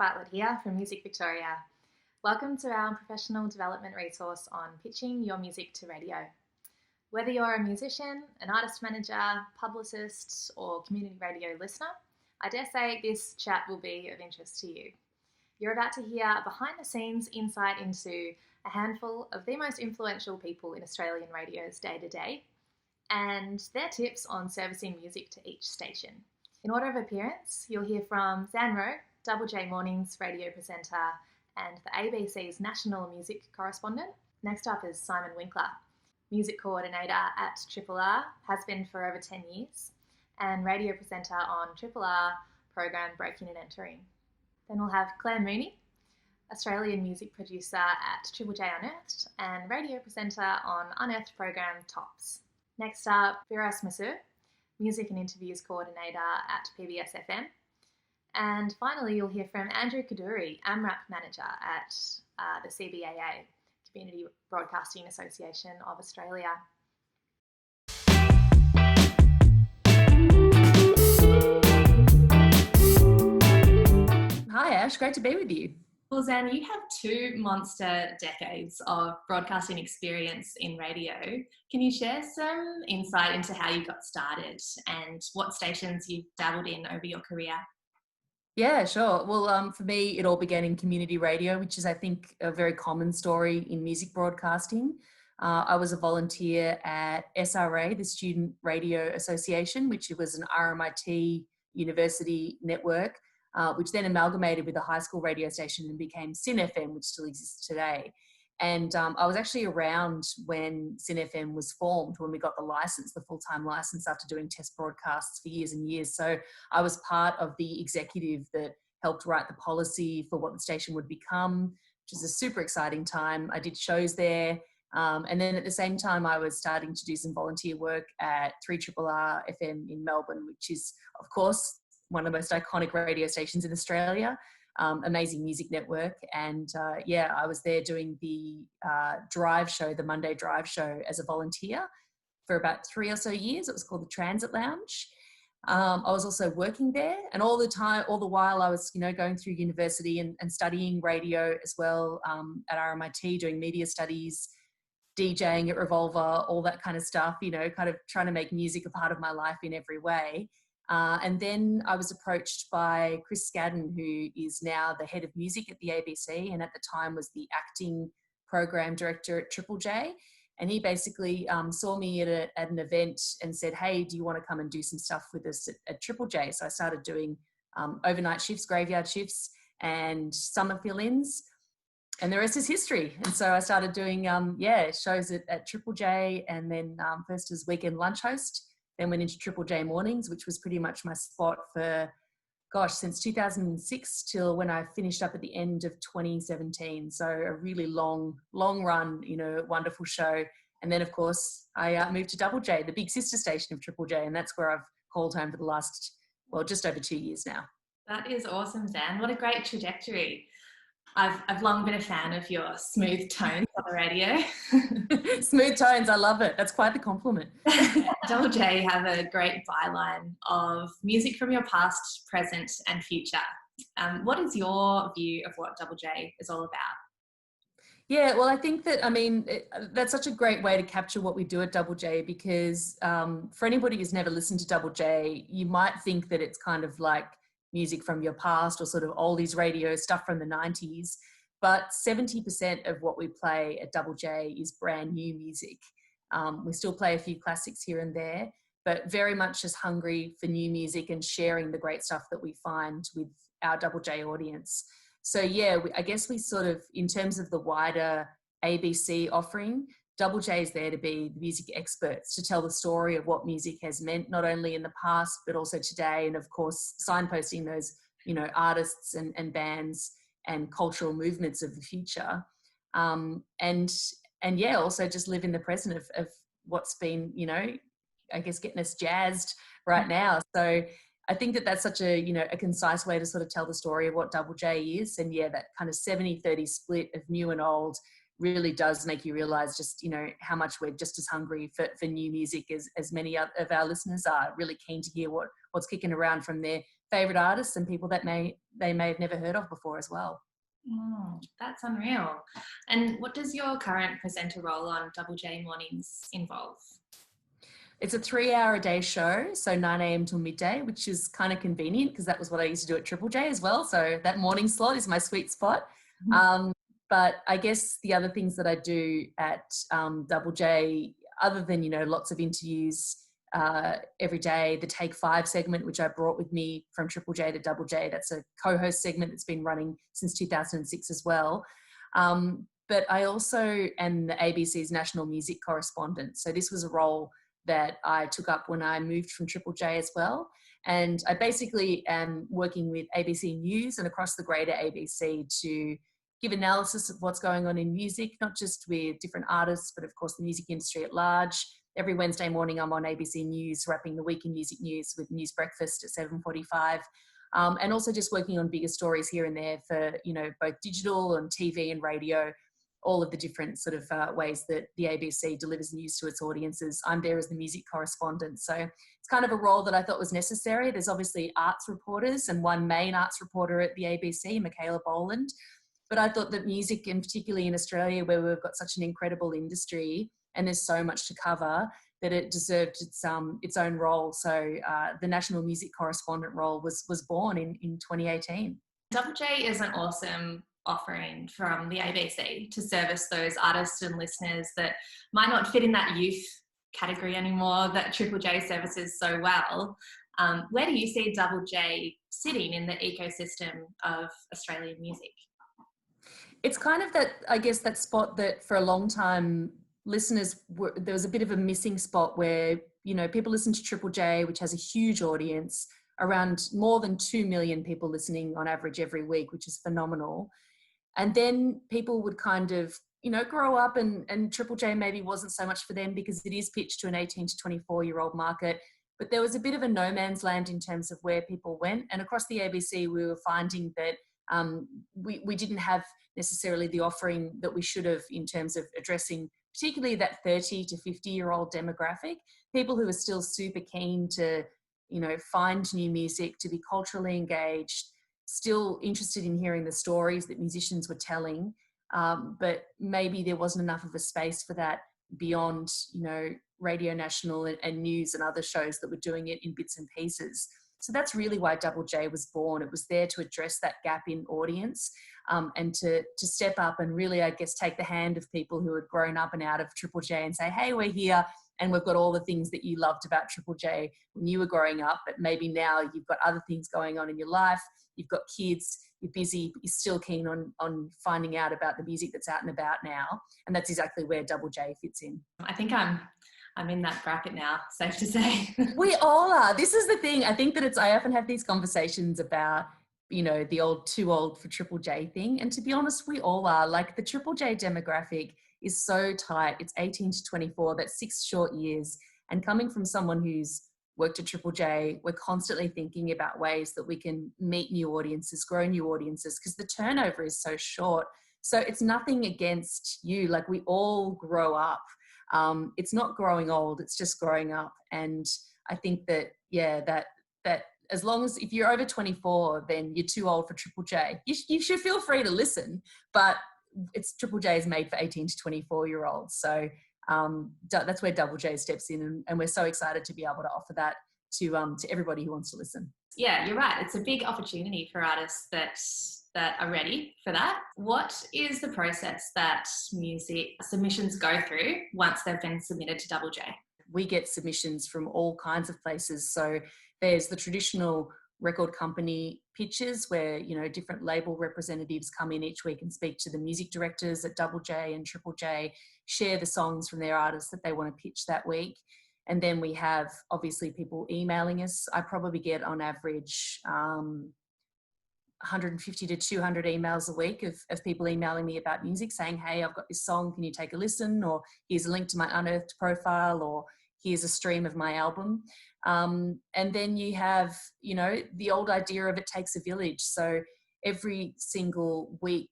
Bartlett here from Music Victoria. Welcome to our professional development resource on pitching your music to radio. Whether you're a musician, an artist manager, publicist, or community radio listener, I dare say this chat will be of interest to you. You're about to hear behind-the-scenes insight into a handful of the most influential people in Australian radio's day-to-day and their tips on servicing music to each station. In order of appearance, you'll hear from Zan Rowe, Double J Mornings radio presenter and the ABC's national music correspondent. Next up is Simon Winkler, music coordinator at Triple R, has been for over 10 years, and radio presenter on Triple R program Breaking and Entering. Then we'll have Claire Mooney, Australian music producer at Triple J Unearthed and radio presenter on Unearthed program Tops. Next up, Firas Massouh, music and interviews coordinator at PBS FM. And finally, you'll hear from Andrew Khedoori, AMRAP manager at the CBAA, Community Broadcasting Association of Australia. Hi Ash, great to be with you. Well, Zan, you have 2 monster decades of broadcasting experience in radio. Can you share some insight into how you got started and what stations you've dabbled in over your career? Yeah, sure. Well, for me, it all began in community radio, which is, I think, a very common story in music broadcasting. I was a volunteer at SRA, the Student Radio Association, which was an RMIT university network, which then amalgamated with a high school radio station and became Sin FM, which still exists today. And I was actually around when Sin FM was formed, when we got the license, the full-time license, after doing test broadcasts for years and years. So I was part of the executive that helped write the policy for what the station would become, which is a super exciting time. I did shows there. And then at the same time, I was starting to do some volunteer work at 3RRR FM in Melbourne, which is, of course, one of the most iconic radio stations in Australia. Amazing music network. And I was there doing the drive show, the Monday drive show, as a volunteer for about 3 or so years. It was called the Transit Lounge. I was also working there, and all the while I was, going through university and studying radio as well, at RMIT, doing media studies, DJing at Revolver, all that kind of stuff, kind of trying to make music a part of my life in every way. And then I was approached by Chris Scadden, who is now the head of music at the ABC, and at the time was the acting program director at Triple J. And he basically saw me at an event and said, "Hey, do you want to come and do some stuff with us at Triple J?" So I started doing overnight shifts, graveyard shifts, and summer fill-ins, and the rest is history. And so I started doing shows at Triple J, and then first as weekend lunch host. Then went into Triple J Mornings, which was pretty much my spot for, since 2006 till when I finished up at the end of 2017. So a really long run, wonderful show. And then, of course, I moved to Double J, the big sister station of Triple J, and that's where I've called home for the last, just over 2 years now. That is awesome, Zan. What a great trajectory. I've long been a fan of your smooth tones on the radio. Smooth tones, I love it. That's quite the compliment. Double J have a great byline of music from your past, present and future. What is your view of what Double J is all about? Yeah, well, I think that, that's such a great way to capture what we do at Double J, because for anybody who's never listened to Double J, you might think that it's kind of like music from your past or sort of oldies radio stuff from the 90s. But 70% of what we play at Double J is brand new music. We still play a few classics here and there, but very much just hungry for new music and sharing the great stuff that we find with our Double J audience. So yeah, I guess we sort of, in terms of the wider ABC offering, Double J is there to be the music experts, to tell the story of what music has meant, not only in the past, but also today. And of course, signposting those, artists and bands and cultural movements of the future. Also just live in the present of what's been, I guess getting us jazzed right now. So I think that that's such a concise way to sort of tell the story of what Double J is. And yeah, that kind of 70-30 split of new and old really does make you realise just, how much we're just as hungry for new music as many of our listeners are, really keen to hear what's kicking around from their favourite artists and people that they may have never heard of before as well. That's unreal. And what does your current presenter role on Double J Mornings involve? It's a 3-hour-a-day show, so 9 a.m. till midday, which is kind of convenient because that was what I used to do at Triple J as well. So that morning slot is my sweet spot. But I guess the other things that I do at Double J, other than, lots of interviews every day, the Take 5 segment, which I brought with me from Triple J to Double J, that's a co-host segment that's been running since 2006 as well. But I also am the ABC's national music correspondent. So this was a role that I took up when I moved from Triple J as well. And I basically am working with ABC News and across the greater ABC to give analysis of what's going on in music, not just with different artists, but of course the music industry at large. Every Wednesday morning I'm on ABC News, wrapping the week in music news with News Breakfast at 7:45. And also just working on bigger stories here and there for, both digital and TV and radio, all of the different sort of ways that the ABC delivers news to its audiences. I'm there as the music correspondent. So it's kind of a role that I thought was necessary. There's obviously arts reporters and one main arts reporter at the ABC, Michaela Boland. But I thought that music, and particularly in Australia, where we've got such an incredible industry and there's so much to cover, that it deserved its own role. So the national music correspondent role was born in 2018. Double J is an awesome offering from the ABC to service those artists and listeners that might not fit in that youth category anymore that Triple J services so well. Where do you see Double J sitting in the ecosystem of Australian music? It's kind of that spot that for a long time there was a bit of a missing spot where, people listen to Triple J, which has a huge audience, around more than 2 million people listening on average every week, which is phenomenal. And then people would kind of, grow up and Triple J maybe wasn't so much for them because it is pitched to an 18 to 24-year-old market. But there was a bit of a no man's land in terms of where people went. And across the ABC, we were finding that we didn't have necessarily the offering that we should have in terms of addressing particularly that 30 to 50-year-old demographic, people who are still super keen to, find new music, to be culturally engaged, still interested in hearing the stories that musicians were telling, but maybe there wasn't enough of a space for that beyond, Radio National and news and other shows that were doing it in bits and pieces. So that's really why Double J was born. It was there to address that gap in audience and to step up and really, I guess, take the hand of people who had grown up and out of Triple J and say, hey, we're here and we've got all the things that you loved about Triple J when you were growing up, but maybe now you've got other things going on in your life, you've got kids, you're busy, but you're still keen on finding out about the music that's out and about now. And that's exactly where Double J fits in. I think I'm in that bracket now, safe to say. We all are. This is the thing. I think that I often have these conversations about, the old too old for Triple J thing. And to be honest, we all are. Like the Triple J demographic is so tight. It's 18 to 24. That's 6 short years. And coming from someone who's worked at Triple J, we're constantly thinking about ways that we can meet new audiences, grow new audiences, because the turnover is so short. So it's nothing against you. Like we all grow up. It's not growing old, it's just growing up. And I think that, that as long as if you're over 24, then you're too old for Triple J. You should feel free to listen, but it's Triple J is made for 18 to 24-year-olds. So that's where Double J steps in. And we're so excited to be able to offer that to everybody who wants to listen. Yeah, you're right. It's a big opportunity for artists that are ready for that. What is the process that music submissions go through once they've been submitted to Double J? We get submissions from all kinds of places. So there's the traditional record company pitches where, different label representatives come in each week and speak to the music directors at Double J and Triple J, share the songs from their artists that they want to pitch that week. And then we have obviously people emailing us. I probably get on average 150 to 200 emails a week of people emailing me about music saying, hey, I've got this song, can you take a listen? Or here's a link to my Unearthed profile, or here's a stream of my album. And then you have, the old idea of it takes a village. So every single week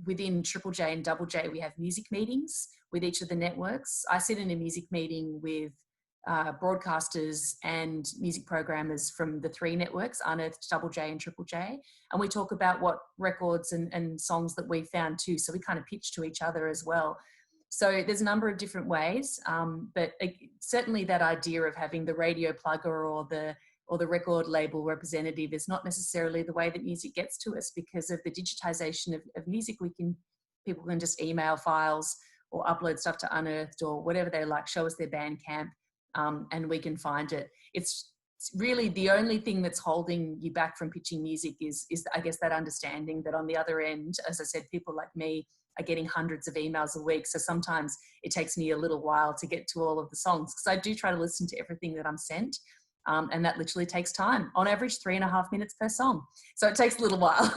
within Triple J and Double J, we have music meetings with each of the networks. I sit in a music meeting with broadcasters and music programmers from the 3 networks, Unearthed, Double J and Triple J. And we talk about what records and songs that we found too. So we kind of pitch to each other as well. So there's a number of different ways, but certainly that idea of having the radio plugger or the record label representative is not necessarily the way that music gets to us, because of the digitization of music. People can just email files or upload stuff to Unearthed or whatever they like, show us their Bandcamp, and we can find it. It's really the only thing that's holding you back from pitching music is I guess that understanding that on the other end, as I said, people like me are getting hundreds of emails a week. So sometimes it takes me a little while to get to all of the songs, because I do try to listen to everything that I'm sent. And that literally takes time, on average 3.5 minutes per song. So it takes a little while.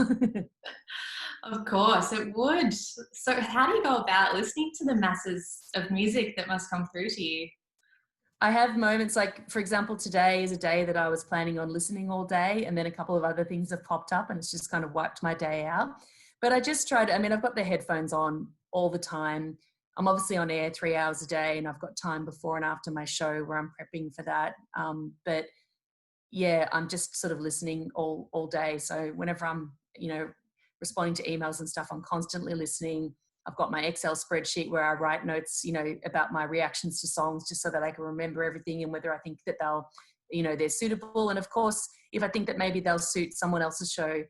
Of course, it would. So how do you go about listening to the masses of music that must come through to you? I have moments like, for example, today is a day that I was planning on listening all day, and then a couple of other things have popped up and it's just kind of wiped my day out. But I just tried, I've got the headphones on all the time. I'm obviously on air 3 hours a day, and I've got time before and after my show where I'm prepping for that. But yeah, I'm just sort of listening all day. So whenever I'm, responding to emails and stuff, I'm constantly listening. I've got my Excel spreadsheet where I write notes, about my reactions to songs, just so that I can remember everything and whether I think that they'll, they're suitable. And of course, if I think that maybe they'll suit someone else's show,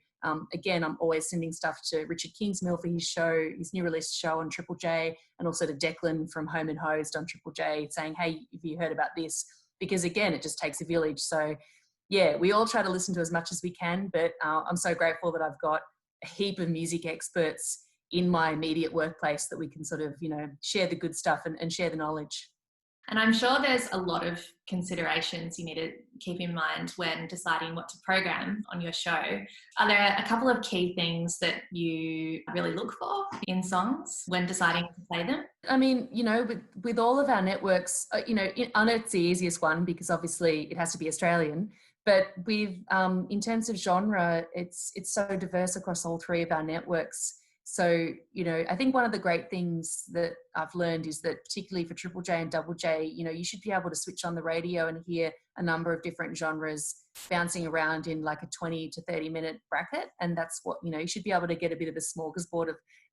again, I'm always sending stuff to Richard Kingsmill for his show, his new release show on Triple J, and also to Declan from Home and Hosed on Triple J, saying, hey, have you heard about this? Because again, it just takes a village. So yeah, we all try to listen to as much as we can, but I'm so grateful that I've got a heap of music experts in my immediate workplace that we can sort of, share the good stuff and share the knowledge. And I'm sure there's a lot of considerations you need to keep in mind when deciding what to program on your show. Are there a couple of key things that you really look for in songs when deciding to play them? With all of our networks, Unearthed's the easiest one because obviously it has to be Australian. But with in terms of genre, it's so diverse across all 3 of our networks. So, I think one of the great things that I've learned is that particularly for Triple J and Double J, you should be able to switch on the radio and hear a number of different genres bouncing around in like a 20 to 30 minute bracket. And that's what, you should be able to get a bit of a smorgasbord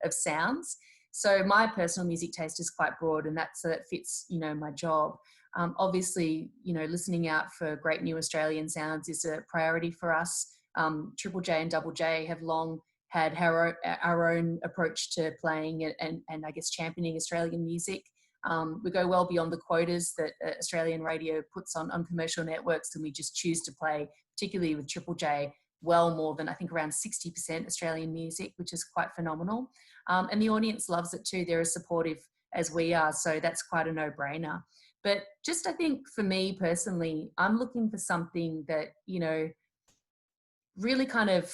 of sounds. So my personal music taste is quite broad, and so that fits, my job. Obviously, listening out for great new Australian sounds is a priority for us. Triple J and Double J have long had our own approach to playing and I guess championing Australian music. We go well beyond the quotas that Australian radio puts on commercial networks, and we just choose to play, particularly with Triple J, well more than I think around 60% Australian music, which is quite phenomenal. And the audience loves it too. They're as supportive as we are, so that's quite a no-brainer. But just I think for me personally, I'm looking for something that, really kind of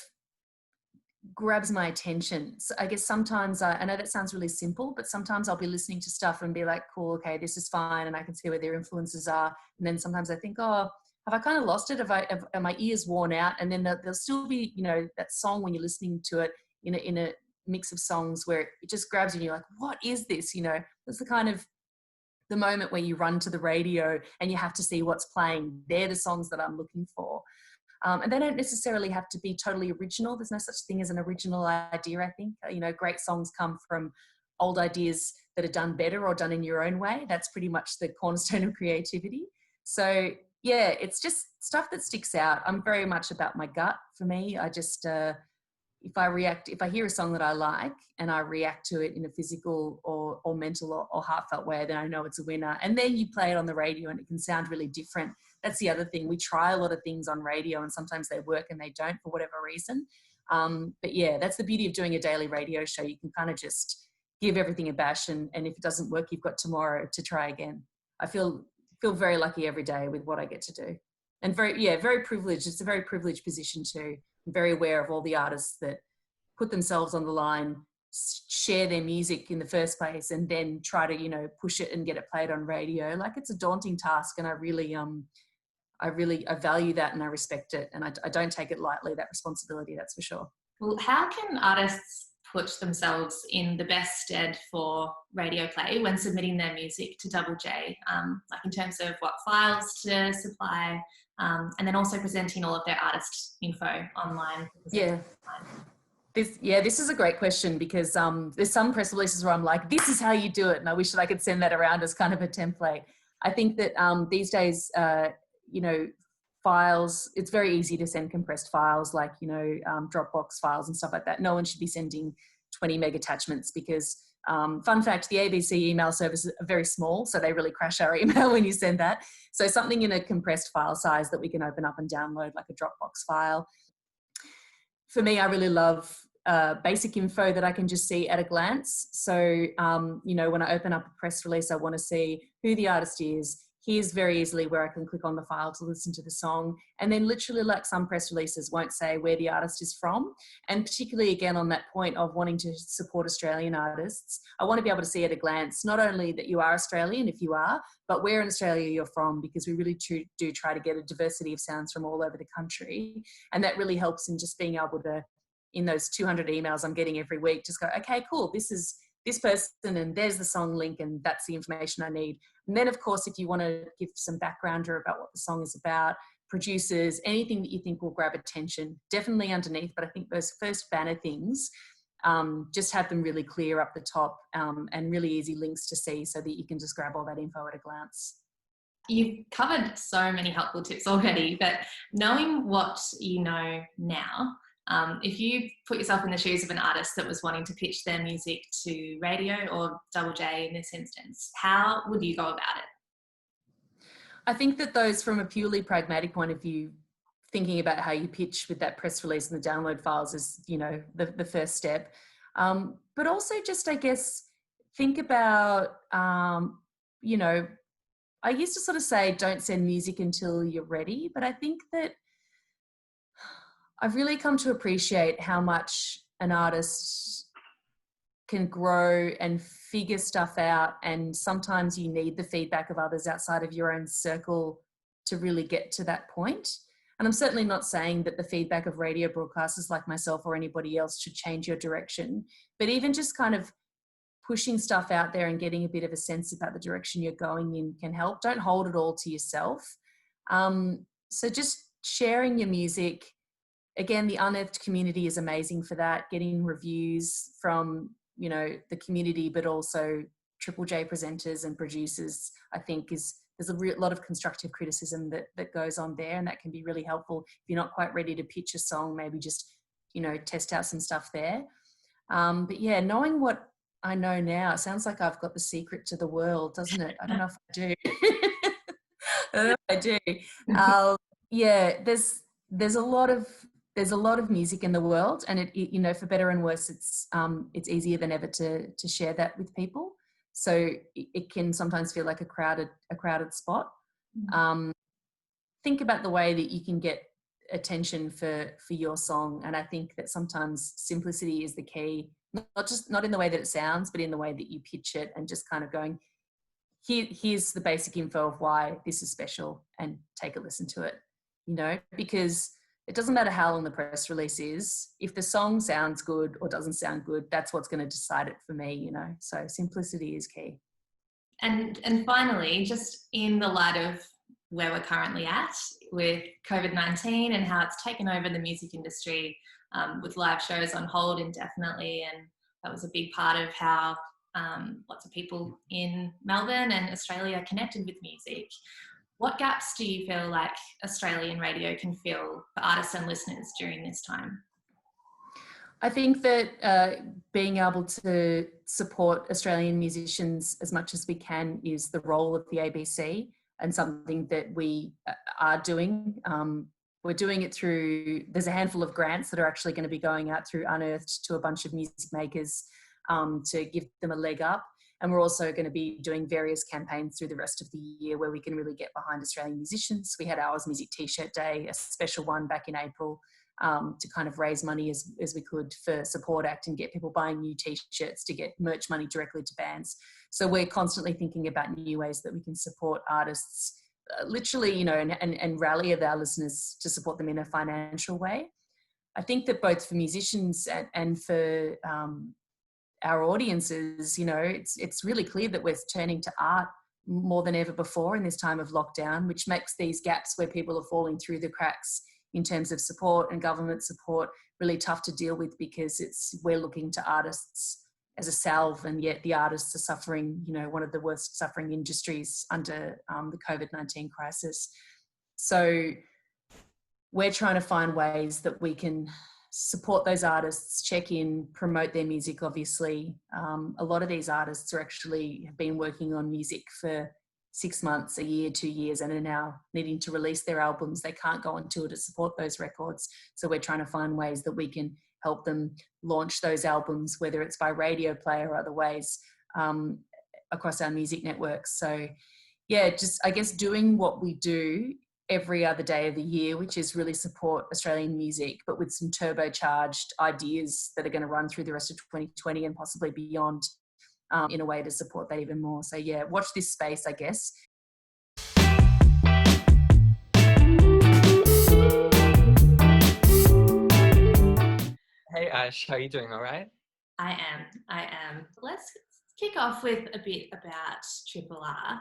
grabs my attention. So I guess sometimes I know that sounds really simple, but sometimes I'll be listening to stuff and be like, cool, okay, this is fine. And I can see where their influences are. And then sometimes I think, oh, have I kind of lost it? Are my ears worn out? And then there'll still be, that song when you're listening to it in a mix of songs where it just grabs you and you're like, what is this? It's the kind of the moment where you run to the radio and you have to see what's playing. They're the songs that I'm looking for. And they don't necessarily have to be totally original. There's no such thing as an original idea, I think. Great songs come from old ideas that are done better or done in your own way. That's pretty much the cornerstone of creativity. So, yeah, it's just stuff that sticks out. I'm very much about my gut for me. I just, if I hear a song that I like and I react to it in a physical or mental or heartfelt way, then I know it's a winner. And then you play it on the radio and it can sound really different. That's the other thing. We try a lot of things on radio and sometimes they work and they don't for whatever reason. But yeah, that's the beauty of doing a daily radio show. You can kind of just give everything a bash, and if it doesn't work, you've got tomorrow to try again. I feel very lucky every day with what I get to do. And very privileged. It's a very privileged position too. I'm very aware of all the artists that put themselves on the line, share their music in the first place, and then try to, push it and get it played on radio. Like, it's a daunting task, and I value that and I respect it, and I don't take it lightly, that responsibility, that's for sure. Well, how can artists put themselves in the best stead for radio play when submitting their music to Double J, like in terms of what files to supply, and then also presenting all of their artist info online. Yeah. This is a great question, because there's some press releases where I'm like, this is how you do it, and I wish that I could send that around as kind of a template. I think that these days, files, it's very easy to send compressed files like, Dropbox files and stuff like that. No one should be sending 20 meg attachments because, fun fact, the ABC email services are very small, so they really crash our email when you send that. So something in a compressed file size that we can open up and download, like a Dropbox file. For me, I really love basic info that I can just see at a glance. So, when I open up a press release, I want to see who the artist is. Here's very easily where I can click on the file to listen to the song. And then literally, like some press releases won't say where the artist is from. And particularly, again, on that point of wanting to support Australian artists, I want to be able to see at a glance, not only that you are Australian, if you are, but where in Australia you're from, because we really do try to get a diversity of sounds from all over the country. And that really helps in just being able to, in those 200 emails I'm getting every week, just go, okay, cool, this is this person and there's the song link and that's the information I need. And then, of course, if you want to give some background or about what the song is about, producers, anything that you think will grab attention, definitely underneath. But I think those first banner things, just have them really clear up the top, and really easy links to see so that you can just grab all that info at a glance. You've covered so many helpful tips already, but knowing what you know now, if you put yourself in the shoes of an artist that was wanting to pitch their music to radio or Double J in this instance, how would you go about it? I think that those, from a purely pragmatic point of view, thinking about how you pitch with that press release and the download files is, the first step. But also just, I guess, think about, I used to sort of say, don't send music until you're ready. But I think that I've really come to appreciate how much an artist can grow and figure stuff out. And sometimes you need the feedback of others outside of your own circle to really get to that point. And I'm certainly not saying that the feedback of radio broadcasters like myself or anybody else should change your direction, but even just kind of pushing stuff out there and getting a bit of a sense about the direction you're going in can help. Don't hold it all to yourself. So just sharing your music. Again, the Unearthed community is amazing for that, getting reviews from, the community, but also Triple J presenters and producers, I think there's a lot of constructive criticism that goes on there, and that can be really helpful. If you're not quite ready to pitch a song, maybe just, test out some stuff there. But yeah, knowing what I know now, it sounds like I've got the secret to the world, doesn't it? I don't know if I do. I don't know if I do. Yeah, there's a lot of music in the world, and it for better and worse, it's easier than ever to share that with people. So it can sometimes feel like a crowded spot. Think about the way that you can get attention for your song, and I think that sometimes simplicity is the key. Not in the way that it sounds, but in the way that you pitch it, and just kind of going, here's the basic info of why this is special, and take a listen to it. Because it doesn't matter how long the press release is. If the song sounds good or doesn't sound good, that's what's going to decide it for me, So simplicity is key. And finally, just in the light of where we're currently at with COVID-19 and how it's taken over the music industry, with live shows on hold indefinitely, and that was a big part of how lots of people in Melbourne and Australia connected with music. What gaps do you feel like Australian radio can fill for artists and listeners during this time? I think that being able to support Australian musicians as much as we can is the role of the ABC, and something that we are doing. We're doing it through, there's a handful of grants that are actually going to be going out through Unearthed to a bunch of music makers to give them a leg up. And we're also going to be doing various campaigns through the rest of the year where we can really get behind Australian musicians. We had Ours Music T-shirt Day, a special one back in April, to kind of raise money as we could for Support Act and get people buying new T-shirts to get merch money directly to bands. So we're constantly thinking about new ways that we can support artists, literally, and rally of our listeners to support them in a financial way. I think that both for musicians and for our audiences, it's really clear that we're turning to art more than ever before in this time of lockdown, which makes these gaps where people are falling through the cracks in terms of support and government support really tough to deal with, because we're looking to artists as a salve, and yet the artists are suffering, one of the worst suffering industries under the COVID-19 crisis. So we're trying to find ways that we can support those artists, check in, promote their music, obviously. A lot of these artists have been working on music for 6 months, a year, 2 years, and are now needing to release their albums. They can't go on tour to support those records. So we're trying to find ways that we can help them launch those albums, whether it's by radio play or other ways, across our music networks. So yeah, just I guess doing what we do every other day of the year, which is really support Australian music, but with some turbocharged ideas that are going to run through the rest of 2020 and possibly beyond, in a way to support that even more. So yeah, watch this space, I guess. Hey Ash, how are you doing? All right? I am. Let's kick off with a bit about Triple R.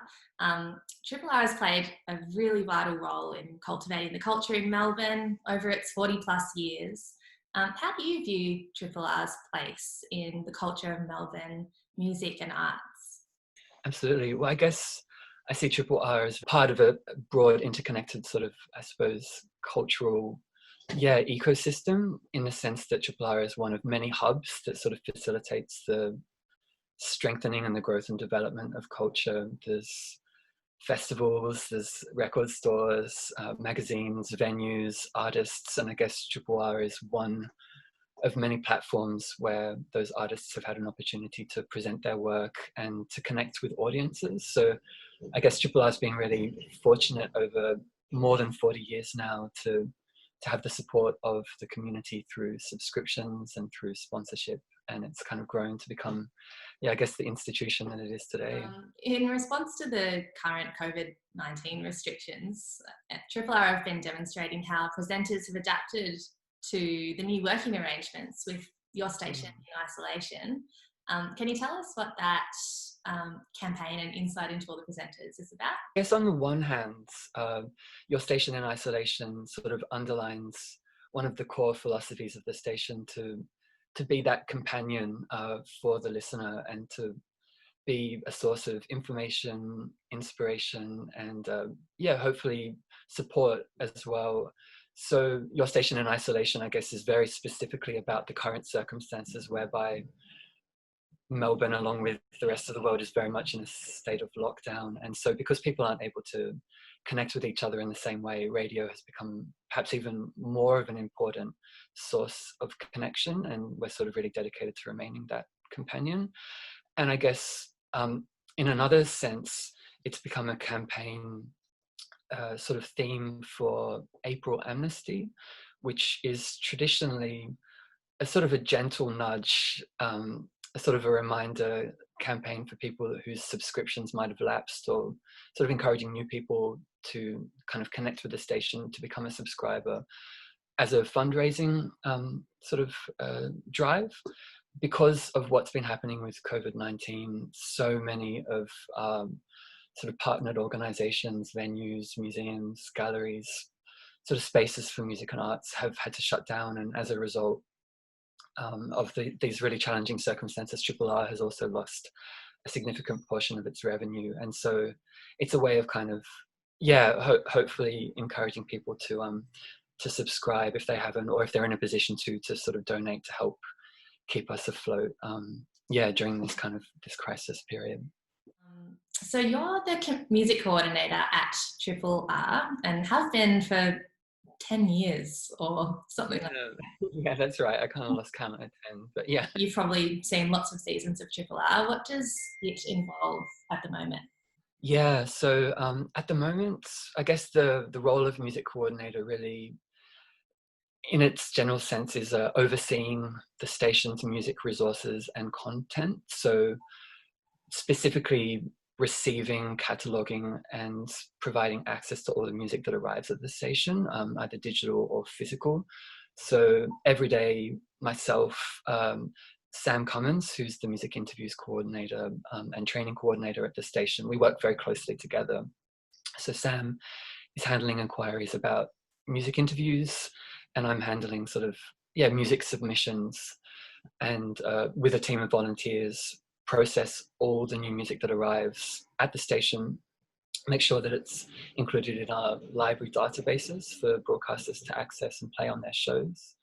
Triple R has played a really vital role in cultivating the culture in Melbourne over its 40 plus years. How do you view Triple R's place in the culture of Melbourne, music and arts? Absolutely. Well, I guess I see Triple R as part of a broad, interconnected sort of, I suppose, cultural ecosystem, in the sense that Triple R is one of many hubs that sort of facilitates the strengthening and the growth and development of culture. There's festivals, there's record stores, magazines, venues, artists, and I guess Triple R is one of many platforms where those artists have had an opportunity to present their work and to connect with audiences. So I guess Triple R has been really fortunate over more than 40 years now to have the support of the community through subscriptions and through sponsorship, and it's kind of grown to become, I guess, the institution that it is today. In response to the current COVID-19 restrictions, Triple R have been demonstrating how presenters have adapted to the new working arrangements with your station in isolation. Can you tell us what that campaign and insight into all the presenters is about? I guess on the one hand, your station in isolation sort of underlines one of the core philosophies of the station to be that companion for the listener, and to be a source of information, inspiration, and hopefully support as well. So your station in isolation, I guess, is very specifically about the current circumstances whereby Melbourne, along with the rest of the world, is very much in a state of lockdown. And so because people aren't able to connect with each other in the same way, radio has become perhaps even more of an important source of connection, and we're sort of really dedicated to remaining that companion. And I guess in another sense, it's become a campaign sort of theme for April Amnesty, which is traditionally a sort of a gentle nudge, a sort of a reminder campaign for people whose subscriptions might have lapsed, or sort of encouraging new people to kind of connect with the station to become a subscriber as a fundraising sort of drive. Because of what's been happening with COVID-19, so many of sort of partnered organizations, venues, museums, galleries, sort of spaces for music and arts have had to shut down. And as a result of these really challenging circumstances, Triple R has also lost a significant portion of its revenue. And so it's a way of kind of, hopefully encouraging people to subscribe if they haven't, or if they're in a position to sort of donate to help keep us afloat during this crisis period. So you're the music coordinator at Triple R and have been for 10 years or something like that. Yeah, that's right. I kind of lost count at 10, but yeah. You've probably seen lots of seasons of Triple R. What does it involve at the moment? Yeah, so at the moment, I guess the role of music coordinator really, in its general sense, is overseeing the station's music resources and content. So specifically receiving, cataloguing, and providing access to all the music that arrives at the station, either digital or physical. So every day, myself, Sam Cummins, who's the music interviews coordinator and training coordinator at the station, we work very closely together. So Sam is handling inquiries about music interviews, and I'm handling sort of, music submissions, and with a team of volunteers, process all the new music that arrives at the station, make sure that it's included in our library databases for broadcasters to access and play on their shows.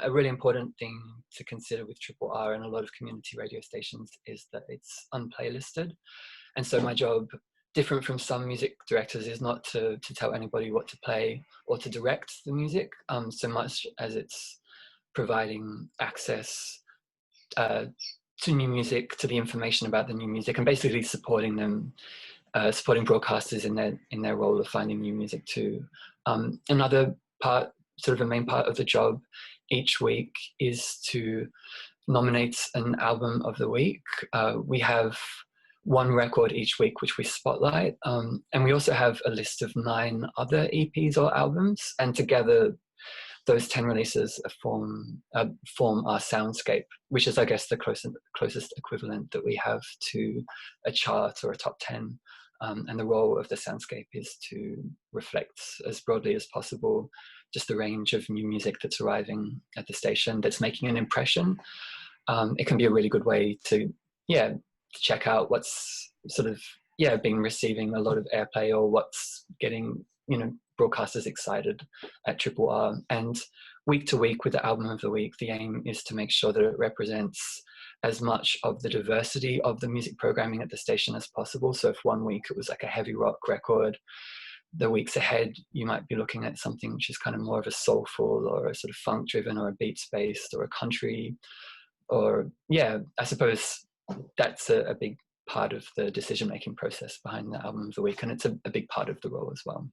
A really important thing to consider with Triple R and a lot of community radio stations is that it's unplaylisted. And so my job, different from some music directors, is not to tell anybody what to play or to direct the music, so much as it's providing access to new music, to the information about the new music, and basically supporting them, supporting broadcasters in their role of finding new music too. Another part, sort of a main part of the job each week, is to nominate an album of the week. We have one record each week which we spotlight, and we also have a list of 9 other EPs or albums, and together those 10 releases form our soundscape, which is, I guess, the closest equivalent that we have to a chart or a top 10. And the role of the soundscape is to reflect as broadly as possible just the range of new music that's arriving at the station, that's making an impression. It can be a really good way to check out what's sort of been receiving a lot of airplay, or what's getting broadcasters excited at Triple R. And week to week with the album of the week, the aim is to make sure that it represents as much of the diversity of the music programming at the station as possible. So if one week it was like a heavy rock record, the weeks ahead you might be looking at something which is kind of more of a soulful or a sort of funk driven or a beats based or a country, or I suppose that's a big part of the decision making process behind the album of the week, and it's a big part of the role as well.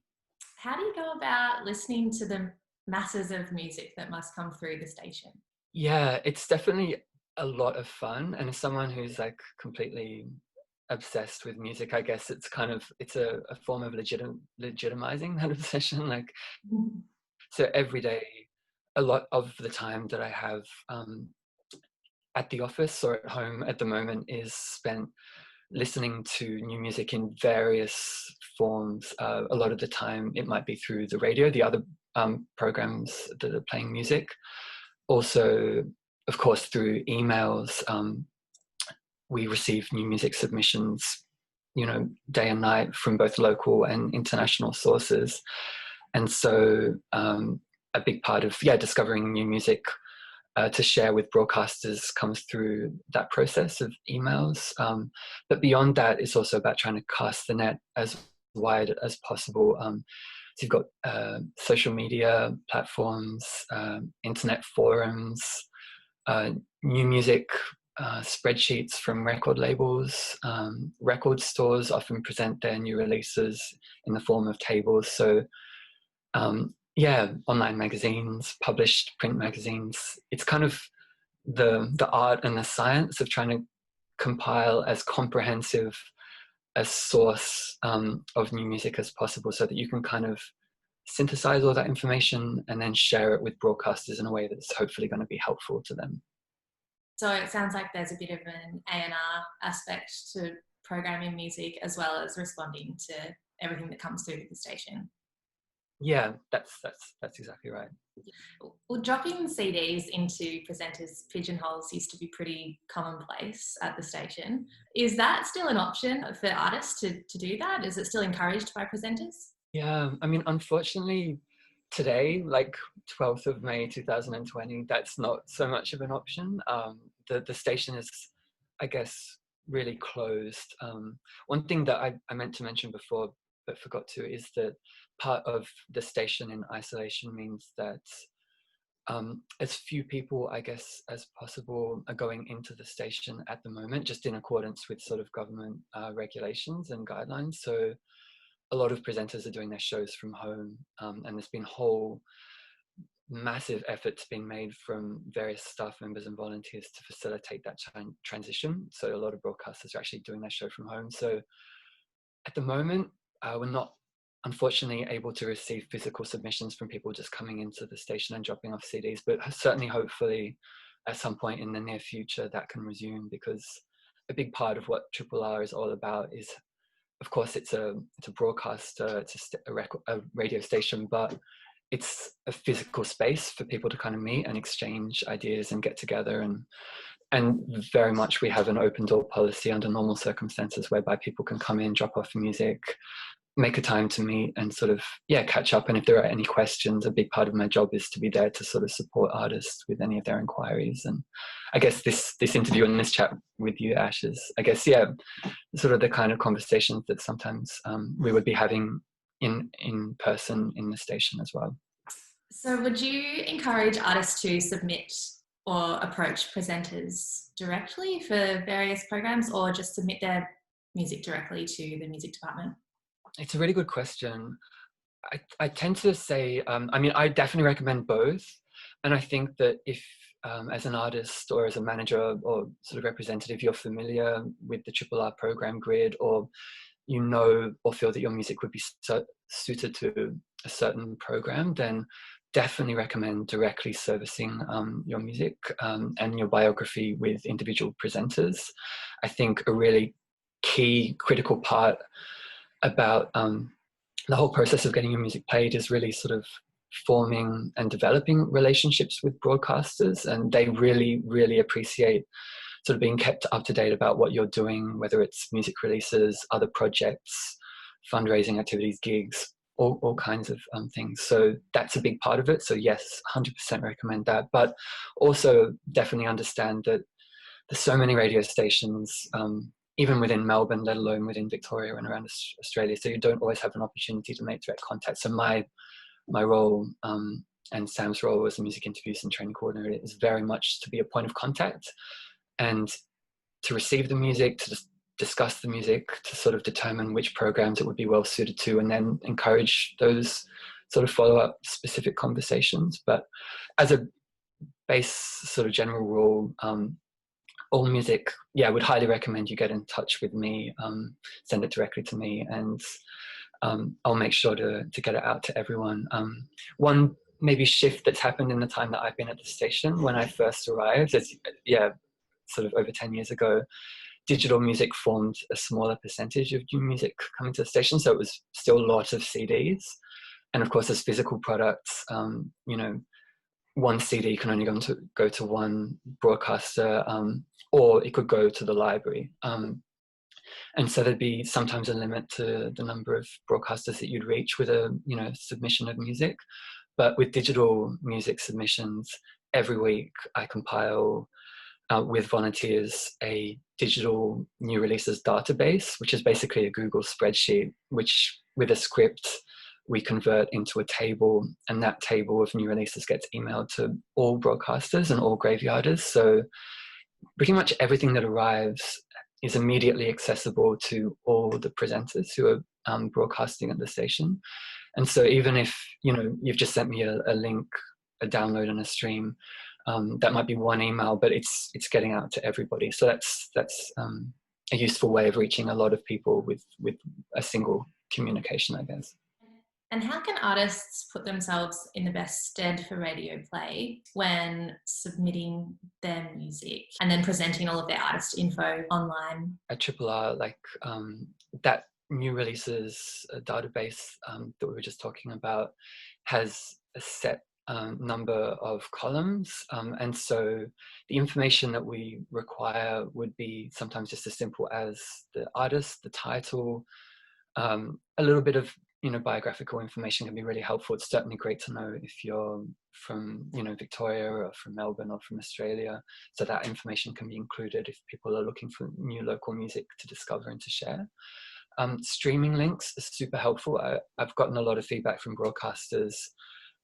How do you go about listening to the masses of music that must come through the station? Yeah, it's definitely a lot of fun, and as someone who's like completely obsessed with music, I guess it's a form of legitimizing that obsession. Like, so every day, a lot of the time that I have at the office or at home at the moment is spent listening to new music in various forms. A lot of the time it might be through the radio, the other programs that are playing music. Also, of course, through emails. We receive new music submissions, day and night from both local and international sources. And so a big part of discovering new music to share with broadcasters comes through that process of emails. But beyond that, it's also about trying to cast the net as wide as possible. So you've got social media platforms, internet forums, new music spreadsheets from record labels. Record stores often present their new releases in the form of tables. So online magazines, published print magazines. It's kind of the art and the science of trying to compile as comprehensive a source of new music as possible, so that you can kind of synthesize all that information and then share it with broadcasters in a way that's hopefully going to be helpful to them. So it sounds like there's a bit of an A&R aspect to programming music, as well as responding to everything that comes through to the station. Yeah, that's exactly right. Well, dropping CDs into presenters' pigeonholes used to be pretty commonplace at the station. Is that still an option for artists to do that? Is it still encouraged by presenters? Yeah, I mean, unfortunately, today, like 12th of May 2020, that's not so much of an option. The station is, I guess, really closed. One thing that I meant to mention before but forgot to is that part of the station in isolation means that as few people, I guess, as possible are going into the station at the moment, just in accordance with sort of government regulations and guidelines. So a lot of presenters are doing their shows from home, and there's been whole massive efforts being made from various staff members and volunteers to facilitate that transition. So a lot of broadcasters are actually doing their show from home. So at the moment, we're not unfortunately able to receive physical submissions from people just coming into the station and dropping off CDs, but certainly hopefully at some point in the near future that can resume, because a big part of what Triple R is all about is, of course, it's a broadcaster, it's a radio station, but it's a physical space for people to kind of meet and exchange ideas and get together, and very much we have an open door policy under normal circumstances whereby people can come in, drop off music, make a time to meet and sort of, catch up. And if there are any questions, a big part of my job is to be there to sort of support artists with any of their inquiries. And I guess this interview and this chat with you, Ash, is, I guess, sort of the kind of conversations that sometimes we would be having in person in the station as well. So would you encourage artists to submit or approach presenters directly for various programs, or just submit their music directly to the music department? It's a really good question. I tend to say, I definitely recommend both. And I think that if, as an artist or as a manager or sort of representative, you're familiar with the Triple R program grid, or you know or feel that your music would be suited to a certain program, then definitely recommend directly servicing your music and your biography with individual presenters. I think a really key, critical part about the whole process of getting your music played is really sort of forming and developing relationships with broadcasters, and they really, really appreciate sort of being kept up to date about what you're doing, whether it's music releases, other projects, fundraising activities, gigs, all kinds of things. So that's a big part of it. So yes, 100% recommend that, but also definitely understand that there's so many radio stations, even within Melbourne, let alone within Victoria and around Australia. So you don't always have an opportunity to make direct contact. So my role and Sam's role as a music interviews and training coordinator is very much to be a point of contact and to receive the music, to discuss the music, to sort of determine which programs it would be well suited to, and then encourage those sort of follow-up specific conversations. But as a base sort of general rule, all music, I would highly recommend you get in touch with me, send it directly to me, and I'll make sure to get it out to everyone. One maybe shift that's happened in the time that I've been at the station, when I first arrived, sort of over 10 years ago, digital music formed a smaller percentage of new music coming to the station, so it was still a lot of CDs. And of course, as physical products, one CD can only go to one broadcaster, or it could go to the library. And so there'd be sometimes a limit to the number of broadcasters that you'd reach with a submission of music. But with digital music submissions, every week I compile with volunteers a digital new releases database, which is basically a Google spreadsheet, which with a script we convert into a table, and that table of new releases gets emailed to all broadcasters and all graveyarders. So pretty much everything that arrives is immediately accessible to all the presenters who are broadcasting at the station. And so even if you've just sent me a link, a download and a stream, that might be one email, but it's getting out to everybody. So that's a useful way of reaching a lot of people with a single communication, I guess. And how can artists put themselves in the best stead for radio play when submitting their music and then presenting all of their artist info online? At Triple R, that new releases database that we were just talking about has a set number of columns, and so the information that we require would be sometimes just as simple as the artist, the title, a little bit of biographical information can be really helpful. It's certainly great to know if you're from Victoria or from Melbourne or from Australia, so that information can be included if people are looking for new local music to discover and to share. Streaming links are super helpful. I've gotten a lot of feedback from broadcasters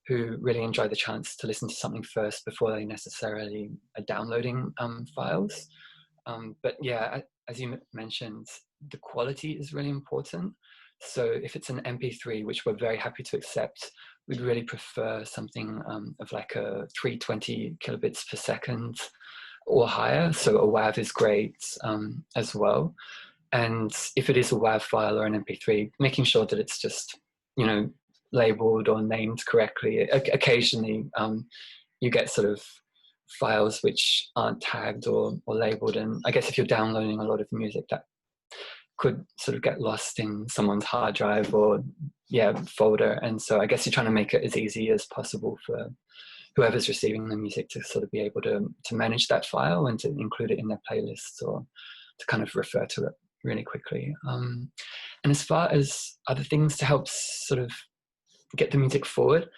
who really enjoy the chance to listen to something first before they necessarily are downloading files. But as you mentioned, the quality is really important. So if it's an MP3, which we're very happy to accept, we'd really prefer something of like a 320 kilobits per second or higher. So a WAV is great as well. And if it is a WAV file or an MP3, making sure that it's just you know, labeled or named correctly. Occasionally you get sort of files which aren't tagged or labeled, and I guess if you're downloading a lot of music, that could sort of get lost in someone's hard drive or folder, and so I guess you're trying to make it as easy as possible for whoever's receiving the music to sort of be able to manage that file and to include it in their playlists or to kind of refer to it really quickly. And as far as other things to help sort of get the music forward,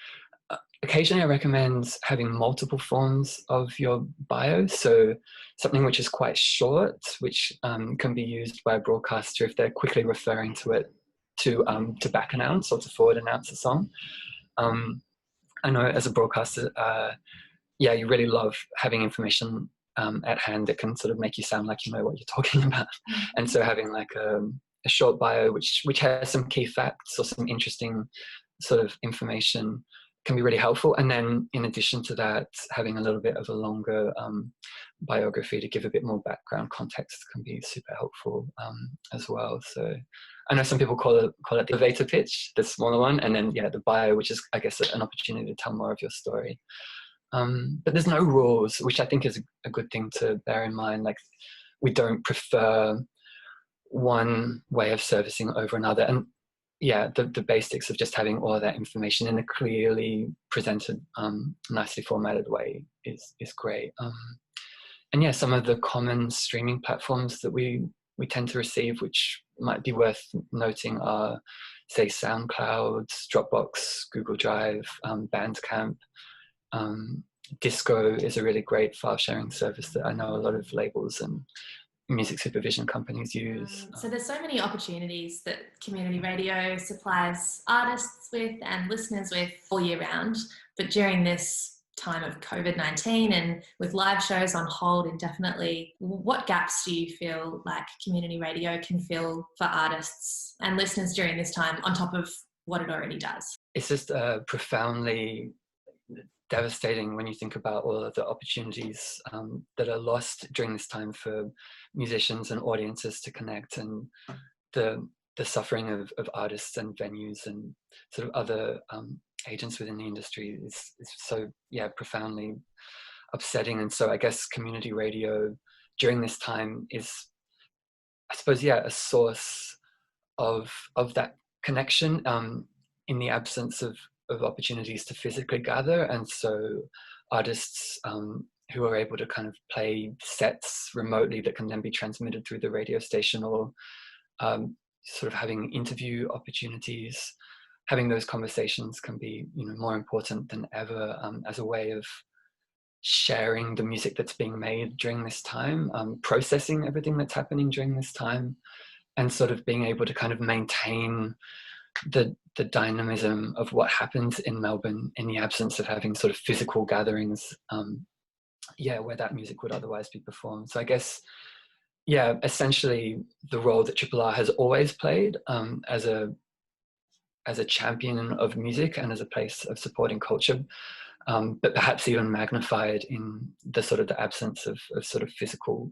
occasionally I recommend having multiple forms of your bio. So something which is quite short, which can be used by a broadcaster if they're quickly referring to it to back announce or to forward announce a song. I know as a broadcaster, you really love having information at hand that can sort of make you sound like you know what you're talking about. And so having like a short bio which has some key facts or some interesting sort of information can be really helpful. And then in addition to that, having a little bit of a longer biography to give a bit more background context can be super helpful as well. So I know some people call it the elevator pitch, the smaller one, and then the bio, which is I guess an opportunity to tell more of your story. But there's no rules, which I think is a good thing to bear in mind. Like, we don't prefer one way of servicing over another. And the basics of just having all of that information in a clearly presented, nicely formatted way is great. And some of the common streaming platforms that we tend to receive, which might be worth noting, are, say, SoundCloud, Dropbox, Google Drive, Bandcamp. Disco is a really great file sharing service that I know a lot of labels and music supervision companies use. So there's so many opportunities that community radio supplies artists with and listeners with all year round, but during this time of COVID-19 and with live shows on hold indefinitely, what gaps do you feel like community radio can fill for artists and listeners during this time on top of what it already does? It's just profoundly devastating when you think about all of the opportunities that are lost during this time for musicians and audiences to connect, and the suffering of artists and venues and sort of other agents within the industry is so profoundly upsetting. And so I guess community radio during this time is, I suppose, a source of that connection in the absence of opportunities to physically gather. And so artists who are able to kind of play sets remotely that can then be transmitted through the radio station, or sort of having interview opportunities, having those conversations can be more important than ever as a way of sharing the music that's being made during this time, processing everything that's happening during this time, and sort of being able to kind of maintain the dynamism of what happens in Melbourne in the absence of having sort of physical gatherings, where that music would otherwise be performed. So I guess, essentially the role that Triple R has always played as a champion of music and as a place of supporting culture, but perhaps even magnified in the sort of the absence of sort of physical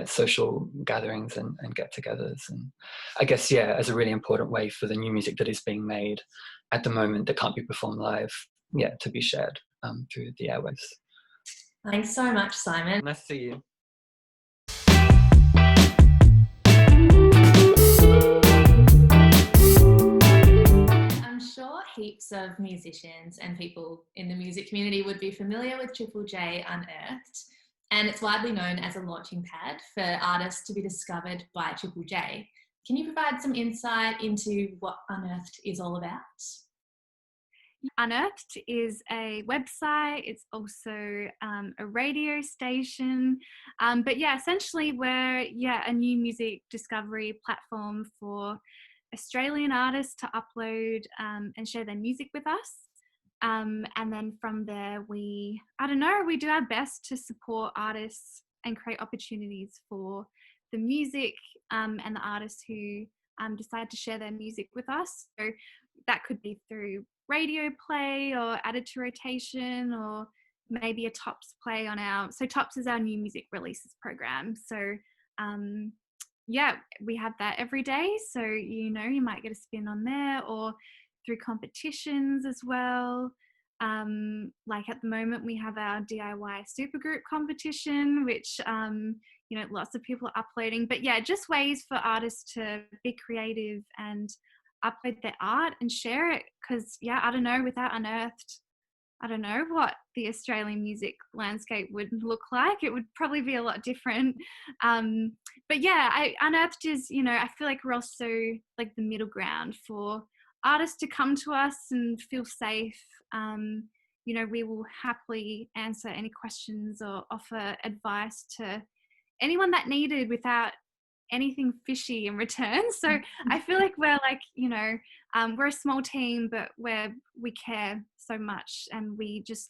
social gatherings and get-togethers. And I guess as a really important way for the new music that is being made at the moment that can't be performed live to be shared through the airwaves. Thanks so much, Simon. Nice to see you. I'm sure heaps of musicians and people in the music community would be familiar with Triple J Unearthed, and it's widely known as a launching pad for artists to be discovered by Triple J. Can you provide some insight into what Unearthed is all about? Unearthed is a website. It's also a radio station. But essentially we're a new music discovery platform for Australian artists to upload and share their music with us. And then from there, we do our best to support artists and create opportunities for the music and the artists who decide to share their music with us. So that could be through radio play or added to rotation, or maybe a Tops play on so Tops is our new music releases program. So yeah, we have that every day. So, you know, you might get a spin on there, or through competitions as well. Like at the moment we have our DIY supergroup competition, which, you know, lots of people are uploading. But yeah, just ways for artists to be creative and upload their art and share it. Because, yeah, I don't know, without Unearthed, I don't know what the Australian music landscape would look like. It would probably be a lot different. But yeah, Unearthed is, you know, I feel like we're also like the middle ground for artists to come to us and feel safe. You know, we will happily answer any questions or offer advice to anyone that needed without anything fishy in return. So I feel like we're like, you know, we're a small team, but we care so much, and we just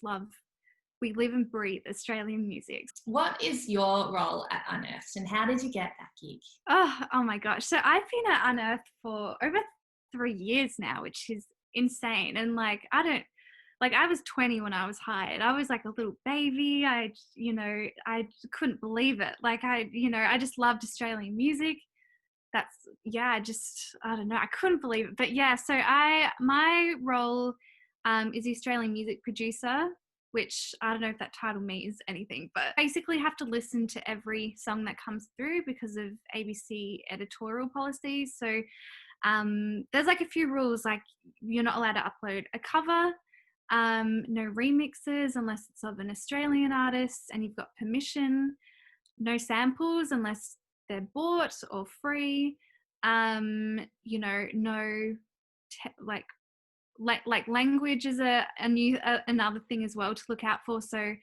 we live and breathe Australian music. What is your role at Unearthed, and how did you get that gig? Oh my gosh. So I've been at Unearthed for over 3 years now, which is insane. And like, I was 20 when I was hired. I was like a little baby. I couldn't believe it. Like I just loved Australian music. I don't know. I couldn't believe it. But yeah, so my role is the Australian music producer, which I don't know if that title means anything, but basically have to listen to every song that comes through because of ABC editorial policies. So there's like a few rules, like you're not allowed to upload a cover, no remixes unless it's of an Australian artist and you've got permission, no samples unless they're bought or free, you know, no like language is another thing as well to look out for. So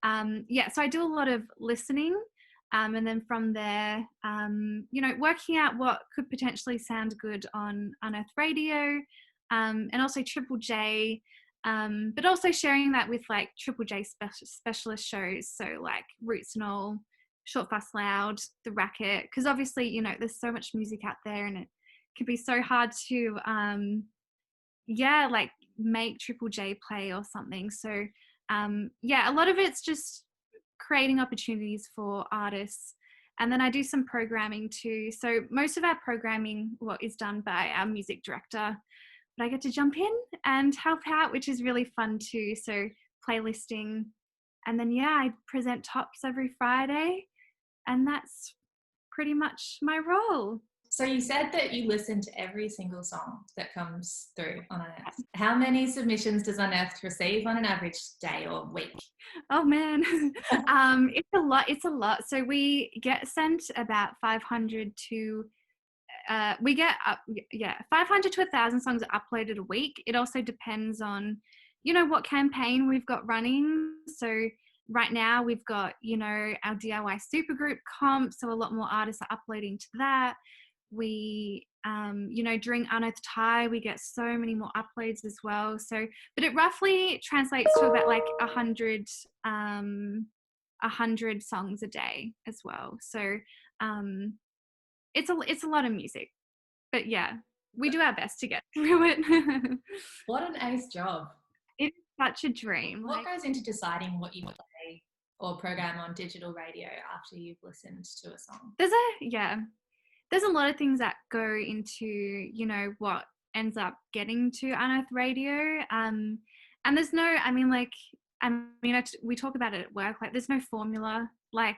so I do a lot of listening, and then from there, you know, working out what could potentially sound good on Unearthed Radio, and also Triple J, but also sharing that with like Triple J specialist shows, so like Roots and All, Short Fast Loud, The Racket, because obviously, you know, there's so much music out there and it can be so hard to like make Triple J play or something. So a lot of it's just creating opportunities for artists. And then I do some programming too. So most of our programming is done by our music director, but I get to jump in and help out, which is really fun too. So playlisting, and then I present tops every Friday, and that's pretty much my role. So you said that you listen to every single song that comes through on Unearthed. How many submissions does Unearthed receive on an average day or week? Oh man, it's a lot. So we get sent about 500 to 500 to 1,000 songs are uploaded a week. It also depends on, you know, what campaign we've got running. So right now we've got, you know, our DIY supergroup comp, so a lot more artists are uploading to that. We, you know, during Unearthed High, we get so many more uploads as well. So, but it roughly translates to about like 100 songs a day as well. So, it's a lot of music, but yeah, we do our best to get through it. What an ace job. It's such a dream. What goes into deciding what you want to play or program on digital radio after you've listened to a song? There's a lot of things that go into, you know, what ends up getting to Unearthed Radio. And there's no, we talk about it at work, like there's no formula. Like,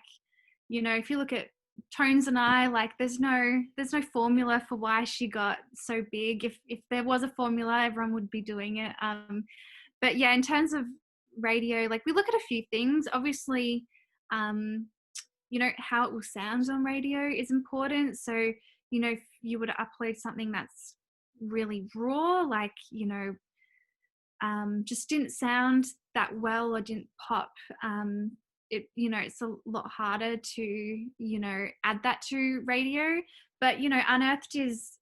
you know, if you look at Tones and I, like there's no formula for why she got so big. If there was a formula, everyone would be doing it. But yeah, in terms of radio, like we look at a few things. Obviously, you know, how it will sound on radio is important. So, you know, if you were to upload something that's really raw, like, you know, just didn't sound that well or didn't pop, it, you know, it's a lot harder to, you know, add that to radio. But, you know, Unearthed is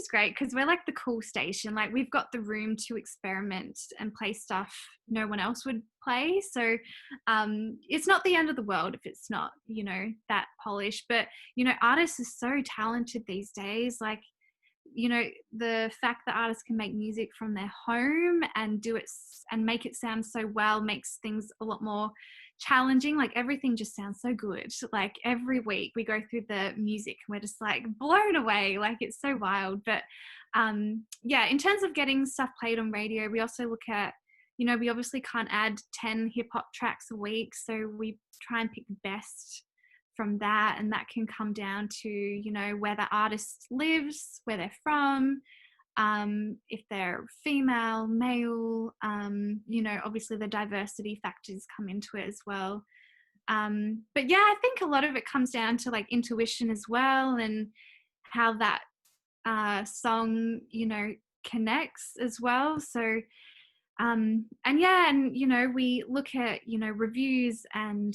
great because we're like the cool station. Like we've got the room to experiment and play stuff no one else would play. So it's not the end of the world if it's not, you know, that polished. But, you know, artists are so talented these days. Like, you know, the fact that artists can make music from their home and do it and make it sound so well makes things a lot more challenging. Like everything just sounds so good. Like every week we go through the music and we're just like blown away. Like it's so wild. But yeah, in terms of getting stuff played on radio, we also look at, you know, we obviously can't add 10 hip hop tracks a week. So we try and pick the best from that. And that can come down to, you know, where the artist lives, where they're from, if they're female, male, you know, obviously the diversity factors come into it as well. But yeah, I think a lot of it comes down to like intuition as well, and how that song, you know, connects as well. So, and yeah, and, you know, we look at, you know, reviews and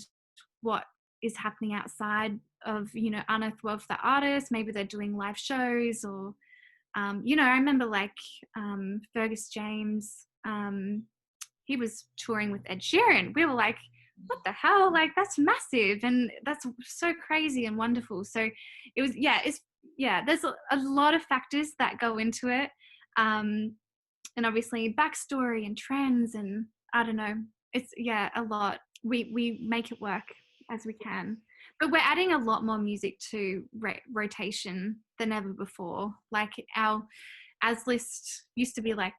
what is happening outside of, you know, Unearthed World for the artist. Maybe they're doing live shows, or you know, I remember like Fergus James, he was touring with Ed Sheeran. We were like, what the hell? Like, that's massive, and that's so crazy and wonderful. So it was, there's a lot of factors that go into it. And obviously backstory and trends, and I don't know, it's, yeah, a lot. We make it work as we can. But we're adding a lot more music to rotation than ever before. Like our as list used to be like,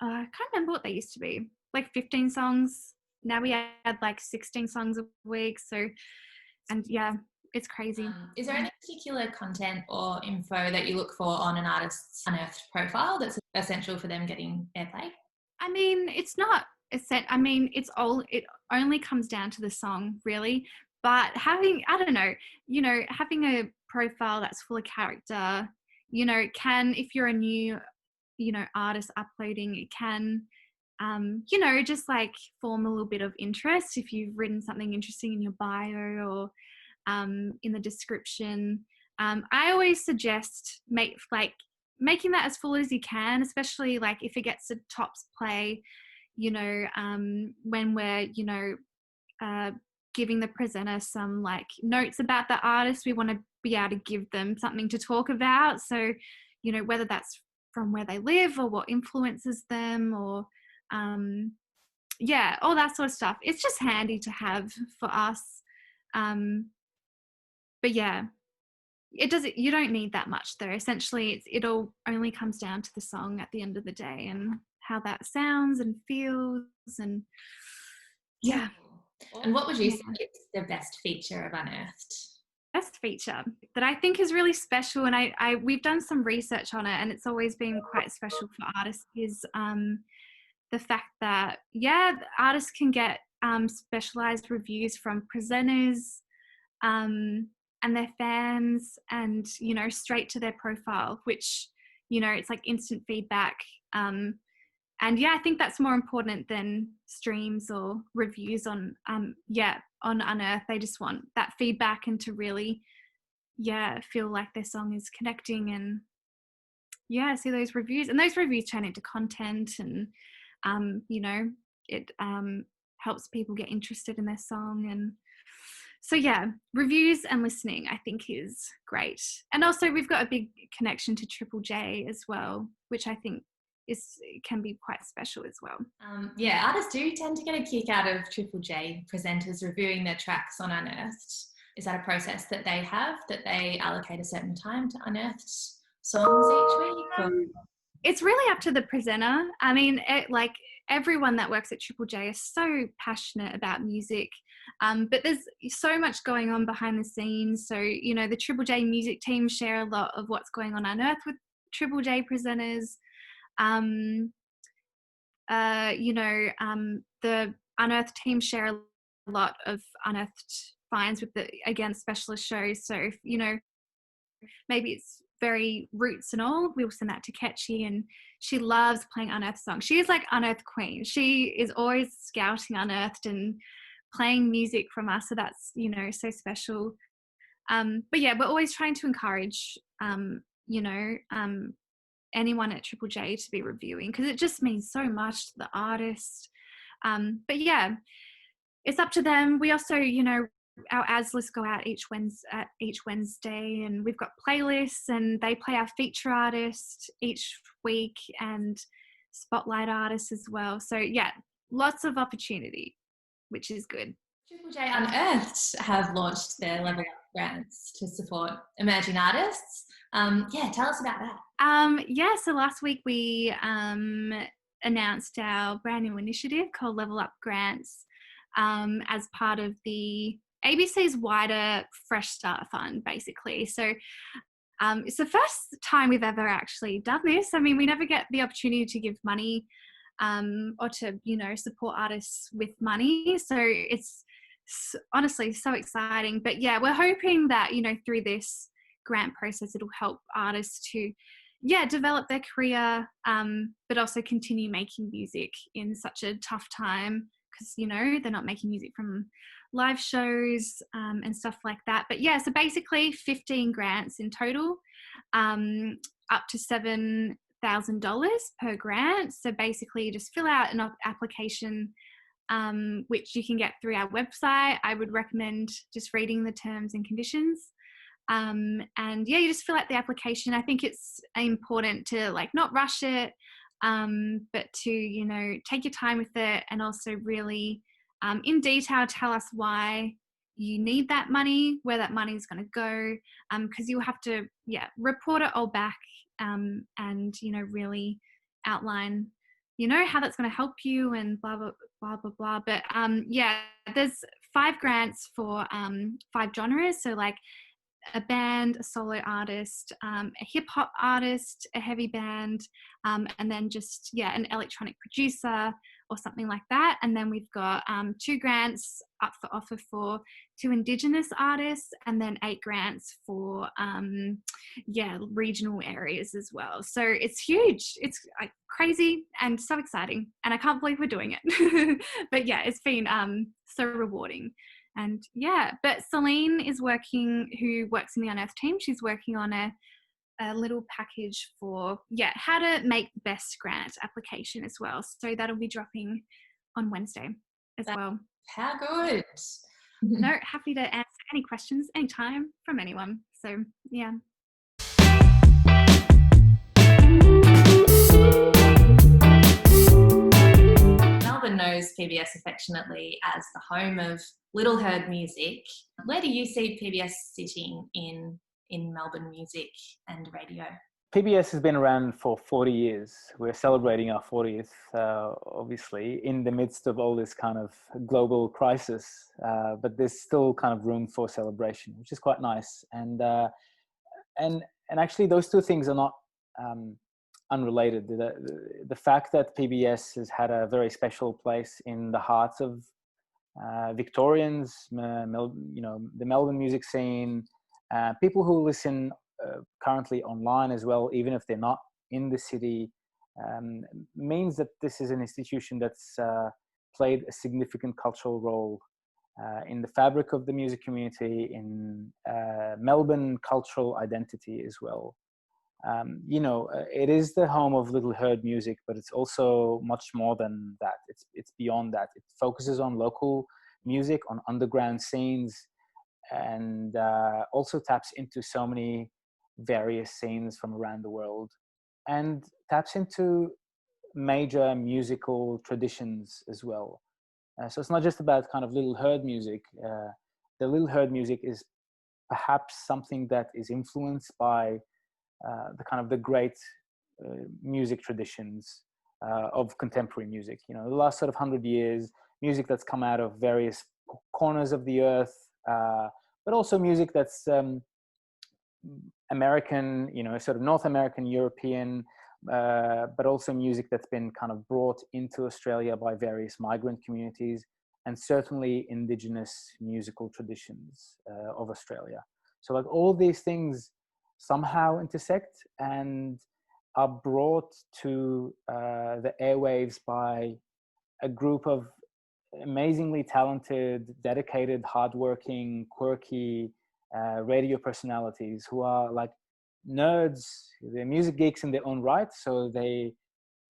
I can't remember what they used to be, like 15 songs. Now we add like 16 songs a week. So, and yeah, it's crazy. Is there any particular content or info that you look for on an artist's Unearthed profile that's essential for them getting airplay? I mean, it's not I mean, it only comes down to the song, really. But having, I don't know, you know, having a profile that's full of character, you know, can, if you're a new, you know, artist uploading, it can, you know, just like form a little bit of interest if you've written something interesting in your bio or in the description. I always suggest making that as full as you can, especially like if it gets a tops play, you know, when we're, you know, giving the presenter some like notes about the artist, we want to be able to give them something to talk about. So, you know, whether that's from where they live or what influences them, or yeah, all that sort of stuff. It's just handy to have for us. But yeah, you don't need that much though. Essentially it all only comes down to the song at the end of the day, and how that sounds and feels, and yeah. And what would you think is the best feature of Unearthed? Best feature that I think is really special, and we've done some research on it, and it's always been quite special for artists, is the fact that, yeah, artists can get specialized reviews from presenters and their fans, and, you know, straight to their profile, which, you know, it's like instant feedback. And yeah, I think that's more important than streams or reviews on Unearthed. They just want that feedback, and to really, yeah, feel like their song is connecting, and yeah, see those reviews, and those reviews turn into content, and you know, it helps people get interested in their song. And so yeah, reviews and listening I think is great. And also we've got a big connection to Triple J as well, which I think can be quite special as well. Yeah, artists do tend to get a kick out of Triple J presenters reviewing their tracks on Unearthed. Is that a process that they have, that they allocate a certain time to Unearthed songs each week? Or? It's really up to the presenter. I mean, like everyone that works at Triple J is so passionate about music, but there's so much going on behind the scenes. So, you know, the Triple J music team share a lot of what's going on Unearthed with Triple J presenters. You know, the Unearthed team share a lot of Unearthed finds with the, again, specialist shows. So if, you know, maybe it's very roots and all, we'll send that to Ketchy, and she loves playing Unearthed songs. She is like Unearthed queen. She is always scouting Unearthed and playing music from us. So that's, you know, so special. But yeah, we're always trying to encourage, you know, anyone at Triple J to be reviewing, because it just means so much to the artist. But yeah, it's up to them. We also, you know, our ads lists go out each Wednesday, and we've got playlists, and they play our feature artist each week and spotlight artists as well. So yeah, lots of opportunity, which is good. Triple J Unearthed have launched their Level Up grants to support emerging artists. Tell us about that. So last week we announced our brand new initiative called Level Up Grants as part of the ABC's wider Fresh Start Fund, basically. So it's the first time we've ever actually done this. I mean, we never get the opportunity to give money or to, support artists with money. So it's honestly so exciting. But yeah, we're hoping that, through this grant process, it'll help artists to, develop their career, but also continue making music in such a tough time because, they're not making music from live shows and stuff like that. But yeah, so basically 15 grants in total, up to $7,000 per grant. So basically you just fill out an application, which you can get through our website. I would recommend just reading the terms and conditions. You just fill out the application. I think it's important to not rush it, but to, take your time with it and also really in detail tell us why you need that money, where that money is going to go, because you'll have to report it all back and really outline how that's going to help you and blah blah blah blah blah. But there's 5 grants for 5 genres, so like a band, a solo artist, a hip-hop artist, a heavy band, and then just an electronic producer or something like that. And then we've got 2 grants up for offer for 2 Indigenous artists, and then 8 grants for regional areas as well. So it's huge. It's crazy and so exciting, and I can't believe we're doing it. But it's been so rewarding. And but Celine is working, who works in the Unearthed team, she's working on a little package for how to make the best grant application as well. So that'll be dropping on Wednesday as well. How good. No, happy to answer any questions anytime from anyone. So Melbourne knows PBS affectionately as the home of little heard music. Where do you see PBS sitting in Melbourne music and radio? PBS has been around for 40 years. We're celebrating our 40th, obviously, in the midst of all this kind of global crisis. But there's still kind of room for celebration, which is quite nice. And actually, those two things are not unrelated. The fact that PBS has had a very special place in the hearts of Victorians, the Melbourne music scene, people who listen currently online as well, even if they're not in the city, means that this is an institution that's played a significant cultural role in the fabric of the music community, in Melbourne cultural identity as well. It is the home of little heard music, but it's also much more than that. It's beyond that. It focuses on local music, on underground scenes, and also taps into so many various scenes from around the world, and taps into major musical traditions as well. So it's not just about kind of little heard music. The little heard music is perhaps something that is influenced by the great music traditions of contemporary music. The last sort of 100 years, music that's come out of various corners of the earth, but also music that's American, sort of North American, European, but also music that's been kind of brought into Australia by various migrant communities, and certainly Indigenous musical traditions of Australia. So like all these things somehow intersect and are brought to the airwaves by a group of amazingly talented, dedicated, hardworking, quirky radio personalities who are like nerds. They're music geeks in their own right, so they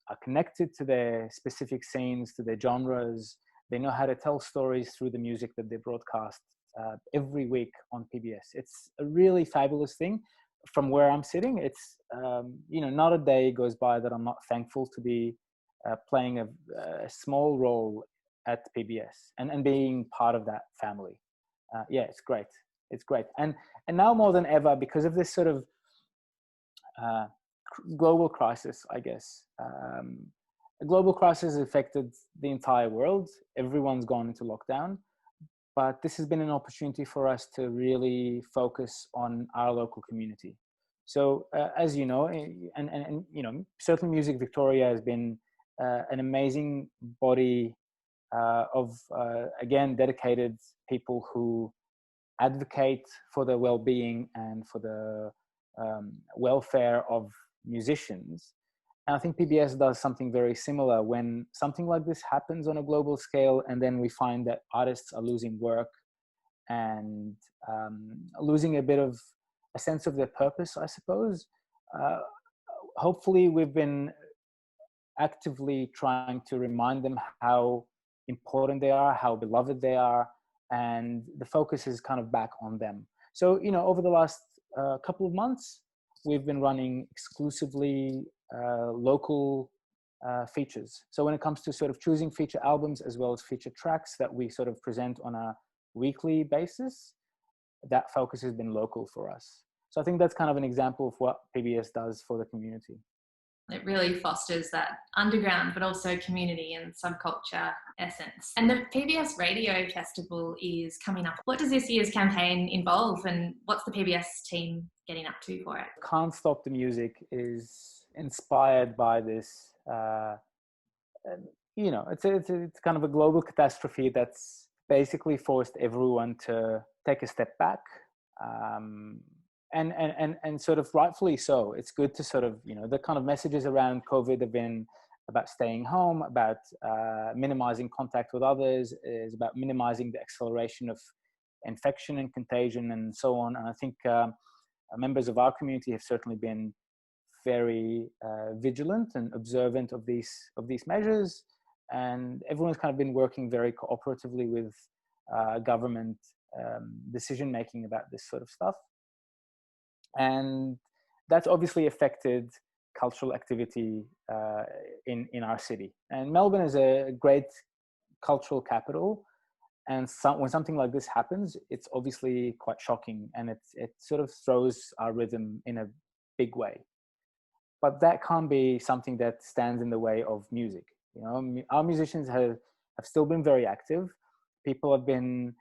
are connected to their specific scenes, to their genres. They know how to tell stories through the music that they broadcast every week on PBS. It's a really fabulous thing. From where I'm sitting, it's not a day goes by that I'm not thankful to be playing a small role at PBS and being part of that family. Yeah, it's great. It's great. And now more than ever, because of this sort of global crisis, I guess, a global crisis has affected the entire world. Everyone's gone into lockdown, but this has been an opportunity for us to really focus on our local community. So as you know, and you know, certainly Music Victoria has been an amazing body of, again, dedicated people who advocate for the well-being and for the welfare of musicians. And I think PBS does something very similar when something like this happens on a global scale, and then we find that artists are losing work and losing a bit of a sense of their purpose, I suppose. Hopefully we've been actively trying to remind them how important they are, how beloved they are, and the focus is kind of back on them. So, you know, over the last couple of months, we've been running exclusively local features. So when it comes to sort of choosing feature albums as well as feature tracks that we sort of present on a weekly basis, that focus has been local for us. So I think that's kind of an example of what PBS does for the community. It really fosters that underground, but also community and subculture essence. And the PBS Radio Festival is coming up. What does this year's campaign involve, and what's the PBS team getting up to for it? Can't Stop the Music is inspired by this, you know, it's kind of a global catastrophe that's basically forced everyone to take a step back. And sort of rightfully so. It's good to sort of, you know, the kind of messages around COVID have been about staying home, about minimizing contact with others, is about minimizing the acceleration of infection and contagion and so on. And I think members of our community have certainly been very vigilant and observant of these measures. And everyone's kind of been working very cooperatively with government decision-making about this sort of stuff. And that's obviously affected cultural activity in our city. And Melbourne is a great cultural capital. And when something like this happens, it's obviously quite shocking, and it sort of throws our rhythm in a big way. But that can't be something that stands in the way of music. You know, our musicians have still been very active. People have been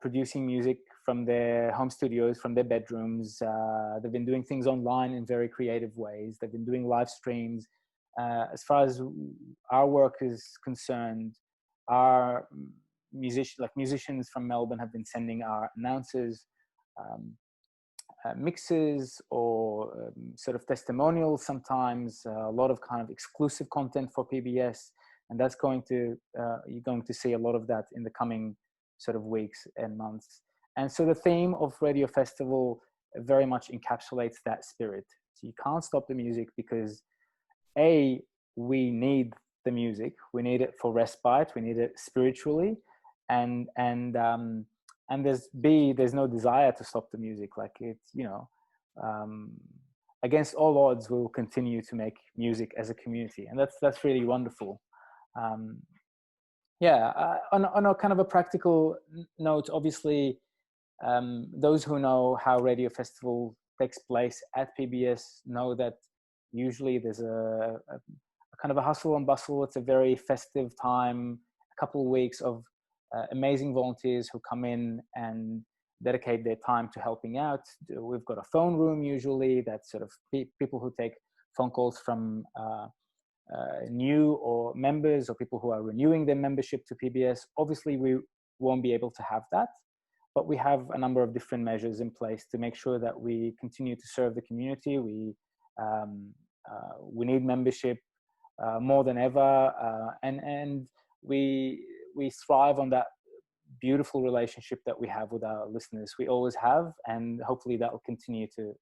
producing music from their home studios, from their bedrooms. They've been doing things online in very creative ways. They've been doing live streams. As far as our work is concerned, our musicians from Melbourne have been sending our announcers mixes or sort of testimonials sometimes, a lot of kind of exclusive content for PBS. And that's you're going to see a lot of that in the coming sort of weeks and months. And so the theme of Radio Festival very much encapsulates that spirit. So you can't stop the music because A, we need the music. We need it for respite. We need it spiritually. And there's no desire to stop the music. Like it's, you know, against all odds, we will continue to make music as a community. And that's really wonderful. On a kind of a practical note, obviously, those who know how Radio Festival takes place at PBS know that usually there's a kind of a hustle and bustle. It's a very festive time, a couple of weeks of amazing volunteers who come in and dedicate their time to helping out. We've got a phone room usually that's sort of people who take phone calls from new or members or people who are renewing their membership to PBS. Obviously, we won't be able to have that, but we have a number of different measures in place to make sure that we continue to serve the community. We need membership more than ever, and we thrive on that beautiful relationship that we have with our listeners. We always have, and hopefully that will continue to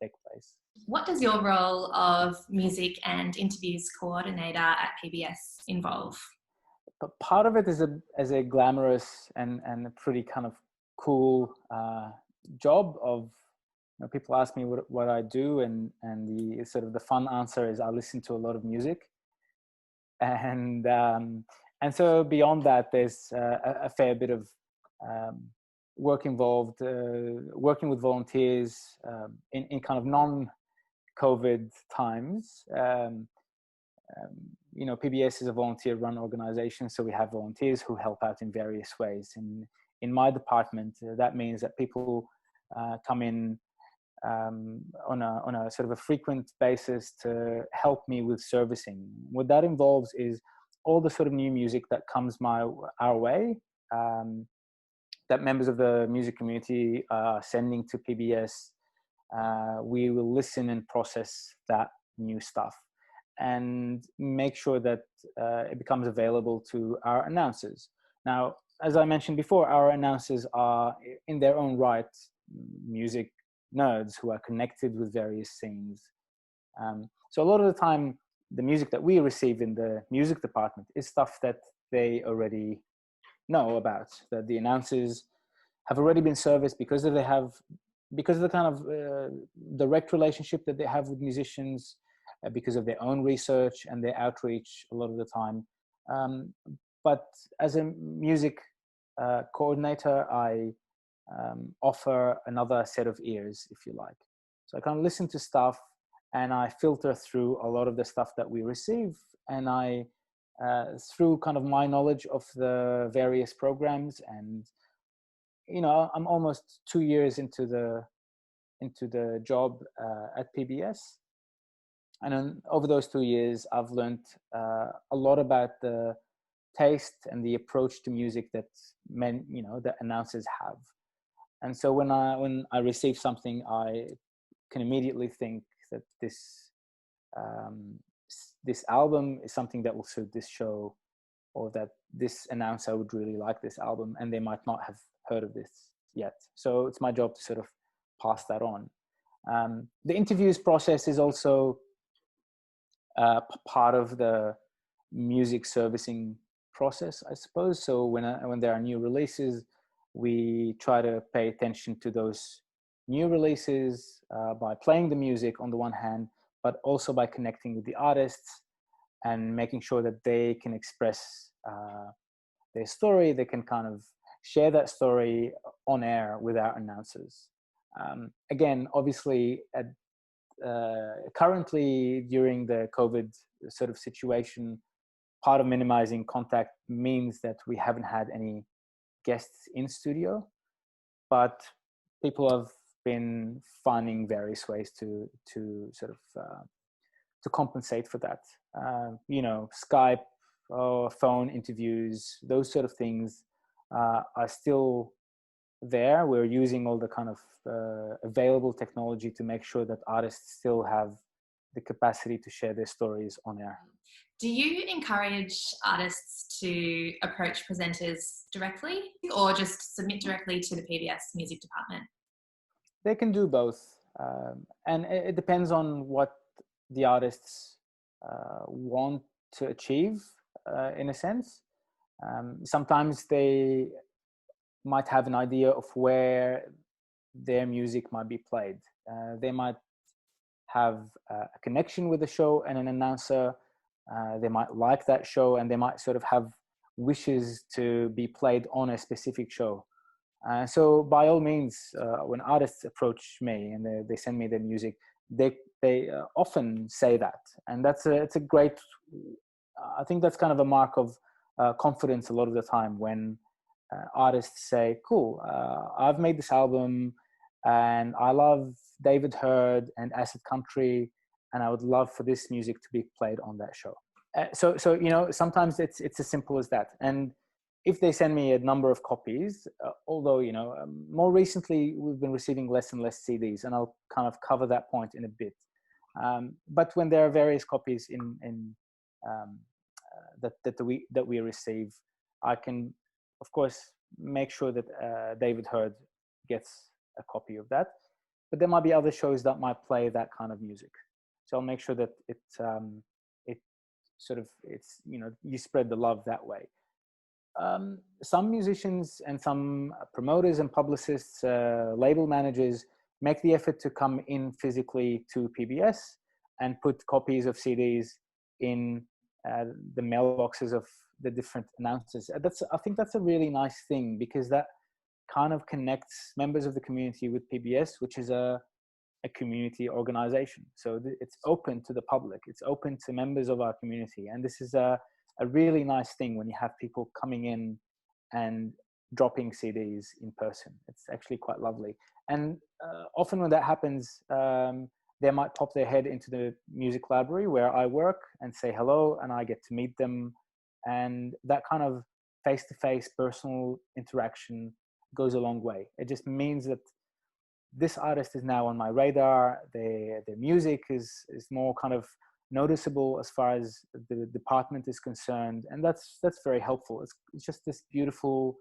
take place. What does your role of music and interviews coordinator at PBS involve? But part of it is a glamorous and a pretty kind of cool job of, you know, people ask me what I do, and the sort of the fun answer is I listen to a lot of music, and And so beyond that, there's a fair bit of work involved, working with volunteers in kind of non-COVID times. PBS is a volunteer-run organization, so we have volunteers who help out in various ways. In my department, that means that people come in on a sort of a frequent basis to help me with servicing. What that involves is all the sort of new music that comes our way, that members of the music community are sending to PBS. We will listen and process that new stuff and make sure that it becomes available to our announcers. Now, as I mentioned before, our announcers are in their own right music nerds who are connected with various scenes. So a lot of the time, the music that we receive in the music department is stuff that they already know about, that the announcers have already been serviced because of the kind of direct relationship that they have with musicians, because of their own research and their outreach a lot of the time. But as a music coordinator, I offer another set of ears, if you like. So I kind of listen to stuff and I filter through a lot of the stuff that we receive, and I through kind of my knowledge of the various programs, and I'm almost 2 years into the job at PBS, and then over those 2 years I've learned a lot about the taste and the approach to music that that announcers have. And so when I receive something, I can immediately think that this album is something that will suit this show, or that this announcer would really like this album, and they might not have heard of this yet. So it's my job to sort of pass that on. The interviews process is also part of the music servicing process, I suppose. So when there are new releases, we try to pay attention to those new releases by playing the music on the one hand, but also by connecting with the artists and making sure that they can express their story. They can kind of share that story on air with our announcers. Again, obviously, currently during the COVID sort of situation, part of minimizing contact means that we haven't had any guests in studio, but people have been finding various ways to sort of to compensate for that. Skype or phone interviews, those sort of things are still there. We're using all the kind of available technology to make sure that artists still have the capacity to share their stories on air. Do you encourage artists to approach presenters directly, or just submit directly to the PBS music department? They can do both. And it depends on what the artists want to achieve, in a sense. Sometimes they might have an idea of where their music might be played. They might have a connection with the show and an announcer. They might like that show, and they might sort of have wishes to be played on a specific show. So by all means, when artists approach me and they send me their music, they often say that, and it's a great. I think that's kind of a mark of confidence a lot of the time when artists say, "Cool, I've made this album, and I love David Hurd and Acid Country, and I would love for this music to be played on that show." So sometimes it's as simple as that. And if they send me a number of copies, although more recently we've been receiving less and less CDs, and I'll kind of cover that point in a bit. But when there are various copies that we receive, I can, of course, make sure that David Hurd gets a copy of that. But there might be other shows that might play that kind of music, so I'll make sure that you spread the love that way. Some musicians and some promoters and publicists, label managers, make the effort to come in physically to PBS and put copies of CDs in the mailboxes of the different announcers. I think that's a really nice thing, because that kind of connects members of the community with PBS, which is a community organization. So it's open to the public. It's open to members of our community. And this is a really nice thing when you have people coming in and dropping CDs in person. It's actually quite lovely. And often when that happens, they might pop their head into the music library where I work and say hello, and I get to meet them. And that kind of face-to-face personal interaction goes a long way. It just means that this artist is now on my radar. Their music is more kind of noticeable as far as the department is concerned, and that's very helpful. It's just this beautiful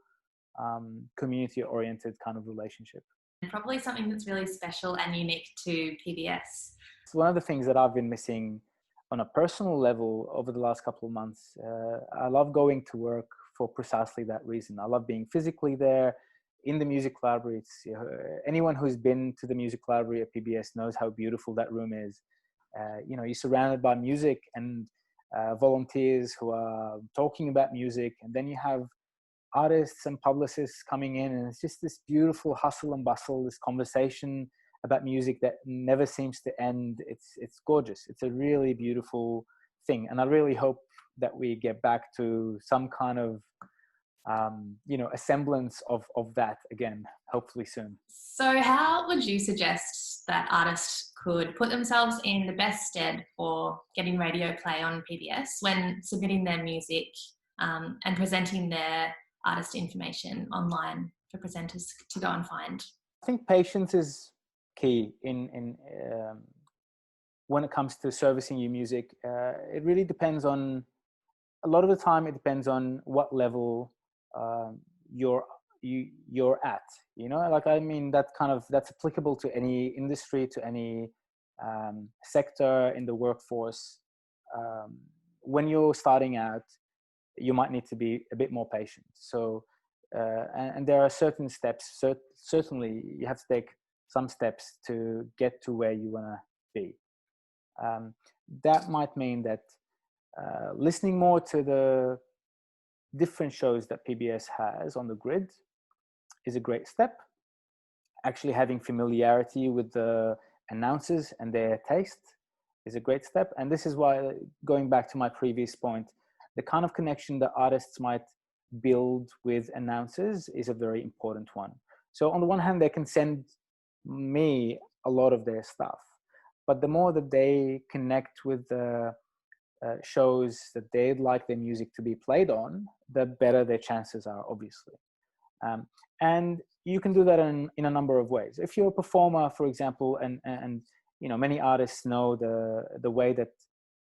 community-oriented kind of relationship. And probably something that's really special and unique to PBS. It's one of the things that I've been missing on a personal level over the last couple of months. I love going to work for precisely that reason. I love being physically there in the music library. It's, anyone who's been to the music library at PBS knows how beautiful that room is. You're surrounded by music and volunteers who are talking about music, and then you have artists and publicists coming in, and it's just this beautiful hustle and bustle, this conversation about music that never seems to end. It's gorgeous. It's a really beautiful thing, and I really hope that we get back to some kind of a semblance of that again, hopefully soon. So how would you suggest that artists could put themselves in the best stead for getting radio play on PBS when submitting their music and presenting their artist information online for presenters to go and find? I think patience is key in when it comes to servicing your music. It really depends on, a lot of the time it depends on what level you're at, that's applicable to any industry, to any sector in the workforce. When you're starting out, you might need to be a bit more patient. So and there are certain steps, certainly you have to take some steps to get to where you want to be. That might mean that listening more to the different shows that PBS has on the grid is a great step. Actually having familiarity with the announcers and their taste is a great step. And this is why, going back to my previous point, the kind of connection that artists might build with announcers is a very important one. So on the one hand, they can send me a lot of their stuff, but the more that they connect with the shows that they'd like their music to be played on, the better their chances are, obviously. And you can do that in a number of ways. If you're a performer, for example, and many artists know the way that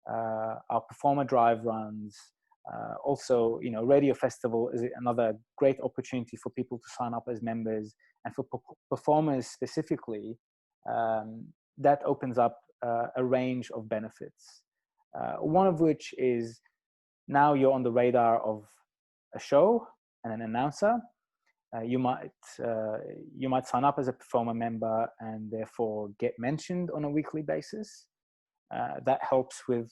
our performer drive runs. Also, Radio Festival is another great opportunity for people to sign up as members, and for performers specifically, that opens up a range of benefits. One of which is, now you're on the radar of a show and an announcer. You might sign up as a performer member and therefore get mentioned on a weekly basis. That helps with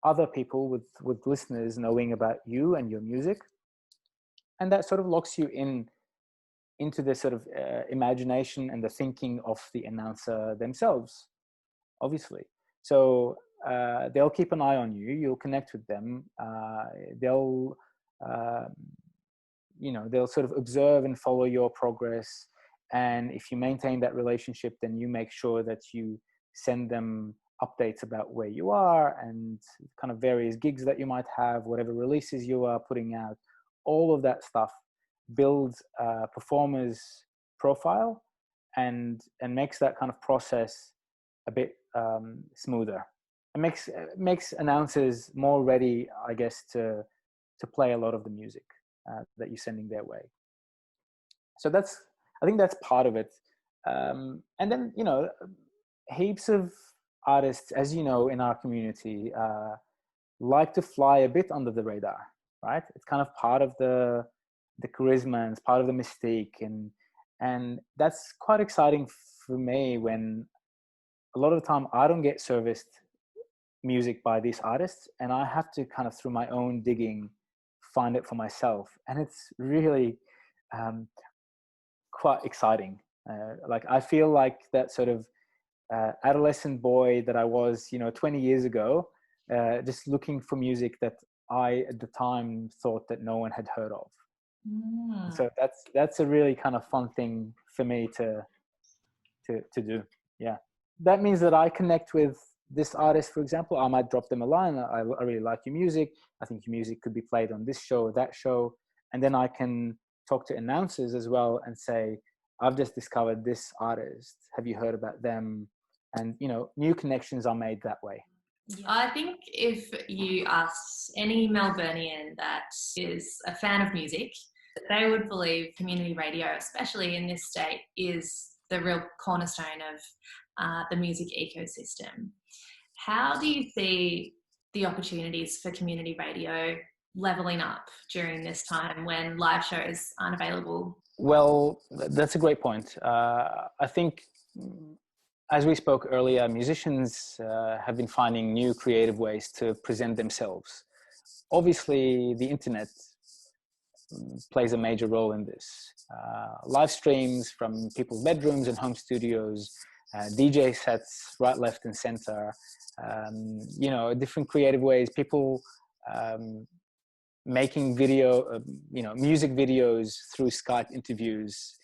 other people, with listeners knowing about you and your music, and that sort of locks you into the sort of imagination and the thinking of the announcer themselves, obviously. So they'll keep an eye on you. You'll connect with them. They'll sort of observe and follow your progress. And if you maintain that relationship, then you make sure that you send them updates about where you are and kind of various gigs that you might have, whatever releases you are putting out. All of that stuff builds a performer's profile and makes that kind of process a bit smoother. It makes announcers more ready, I guess, to play a lot of the music that you're sending their way. So I think that's part of it. And then, heaps of artists, as you know, in our community, like to fly a bit under the radar, right? It's kind of part of the charisma, and it's part of the mystique, and that's quite exciting for me when a lot of the time I don't get serviced music by these artists, and I have to kind of, through my own digging, find it for myself. And it's really quite exciting. Like, I feel like that sort of adolescent boy that I was, 20 years ago, just looking for music that I at the time thought that no one had heard of. So that's a really kind of fun thing for me to do. Yeah, that means that I connect with this artist, for example. I might drop them a line. I really like your music. I think your music could be played on this show or that show. And then I can talk to announcers as well and say, I've just discovered this artist. Have you heard about them? And, new connections are made that way. I think if you ask any Melburnian that is a fan of music, they would believe community radio, especially in this state, is the real cornerstone of the music ecosystem. How do you see the opportunities for community radio leveling up during this time when live shows aren't available? Well, that's a great point. I think, as we spoke earlier, musicians have been finding new creative ways to present themselves. Obviously, the internet plays a major role in this. Live streams from people's bedrooms and home studios, DJ sets right, left and center, different creative ways, people making video, music videos through Skype interviews.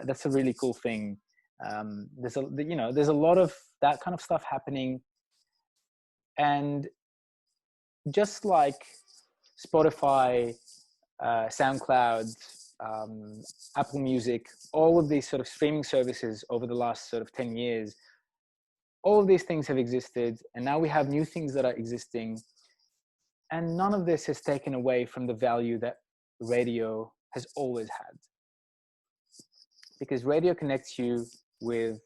That's a really cool thing. There's a lot of that kind of stuff happening. And just like Spotify, SoundCloud, Apple Music, all of these sort of streaming services over the last sort of 10 years, all of these things have existed, and now we have new things that are existing, and none of this has taken away from the value that radio has always had. Because radio connects you with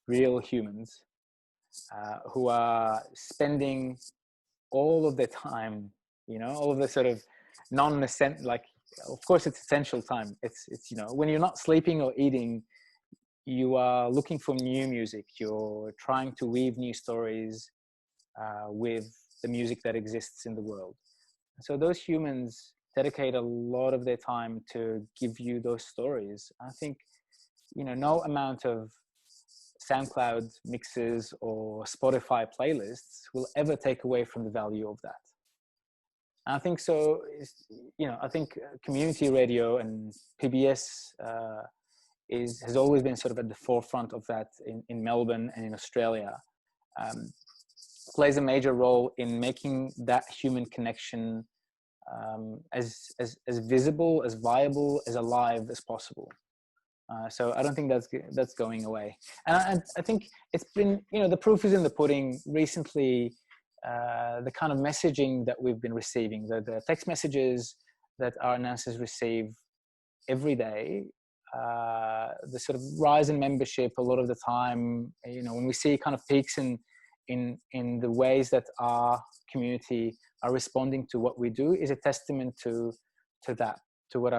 real humans who are spending all of their time, all of the sort of non-essential, like, of course it's essential time. It's when you're not sleeping or eating, you are looking for new music. You're trying to weave new stories with the music that exists in the world. So those humans dedicate a lot of their time to give you those stories. I think, no amount of SoundCloud mixes or Spotify playlists will ever take away from the value of that. I think so. I think community radio and PBS has always been sort of at the forefront of that in Melbourne and in Australia. Plays a major role in making that human connection as visible, as viable, as alive as possible. So I don't think that's going away. And I think it's been, the proof is in the pudding. Recently, the kind of messaging that we've been receiving, the text messages that our announcers receive every day, the sort of rise in membership a lot of the time, when we see kind of peaks in the ways that our community are responding to what we do, is a testament to that, to what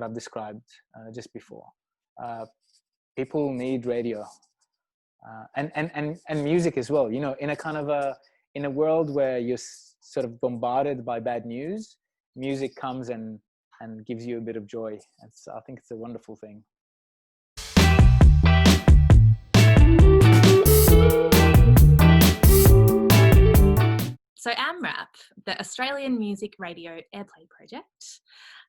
I've described just before. People need radio and music as well. In a kind of in a world where you're sort of bombarded by bad news, music comes and gives you a bit of joy. I think it's a wonderful thing. So AMRAP, the Australian Music Radio Airplay project,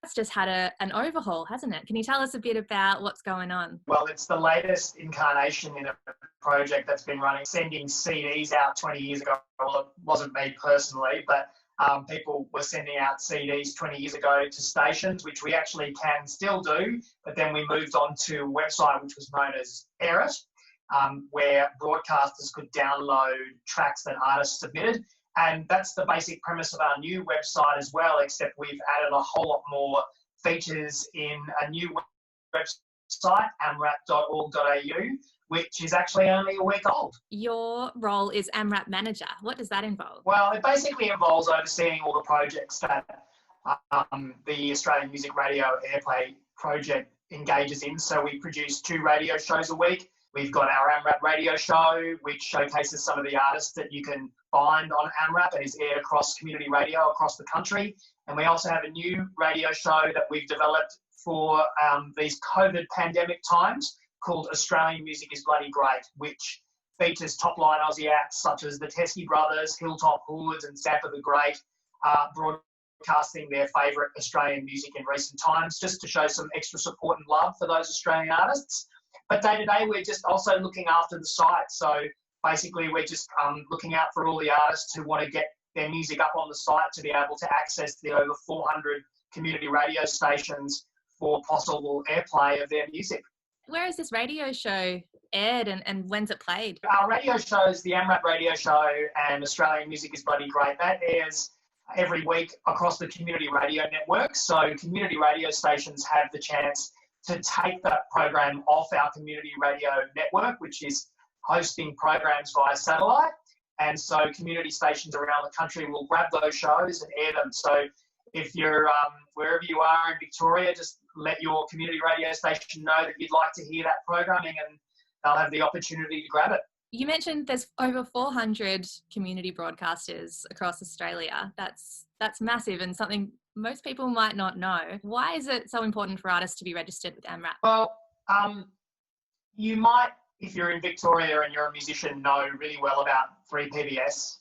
that's just had an overhaul, hasn't it? Can you tell us a bit about what's going on? Well, it's the latest incarnation in a project that's been running, sending CDs out 20 years ago. Well, it wasn't me personally, but people were sending out CDs 20 years ago to stations, which we actually can still do. But then we moved on to a website which was known as Unearthed, where broadcasters could download tracks that artists submitted. And that's the basic premise of our new website as well, except we've added a whole lot more features in a new website, amrap.org.au, which is actually only a week old. Your role is AMRAP manager. What does that involve? Well, it basically involves overseeing all the projects that the Australian Music Radio Airplay project engages in. So we produce 2 radio shows a week. We've got our AMRAP radio show, which showcases some of the artists that you can find on AMRAP and is aired across community radio across the country. And we also have a new radio show that we've developed for these COVID pandemic times called Australian Music is Bloody Great, which features top-line Aussie acts such as the Teskey Brothers, Hilltop Hoods and Zappa the Great, broadcasting their favourite Australian music in recent times, just to show some extra support and love for those Australian artists. But day to day, we're just also looking after the site. So basically, we're just looking out for all the artists who want to get their music up on the site to be able to access the over 400 community radio stations for possible airplay of their music. Where is this radio show aired and when's it played? Our radio shows, the AMRAP radio show and Australian Music is Bloody Great, that airs every week across the community radio network. So community radio stations have the chance to take that program off our community radio network, which is hosting programs via satellite. And so community stations around the country will grab those shows and air them. So if you're wherever you are in Victoria, just let your community radio station know that you'd like to hear that programming and they'll have the opportunity to grab it. You mentioned there's over 400 community broadcasters across Australia. That's massive and something most people might not know. Why is it so important for artists to be registered with AMRAP? Well, you might, if you're in Victoria and you're a musician, know really well about 3PBS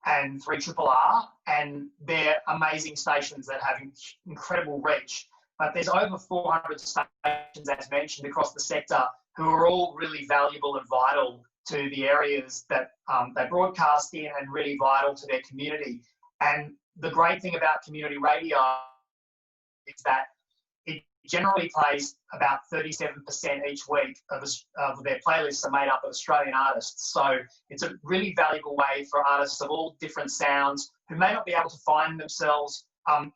and 3RRR, and they're amazing stations that have incredible reach. But there's over 400 stations, as mentioned, across the sector who are all really valuable and vital to the areas that they broadcast in and really vital to their community. And the great thing about community radio is that it generally plays about 37% each week of their playlists are made up of Australian artists. So it's a really valuable way for artists of all different sounds who may not be able to find themselves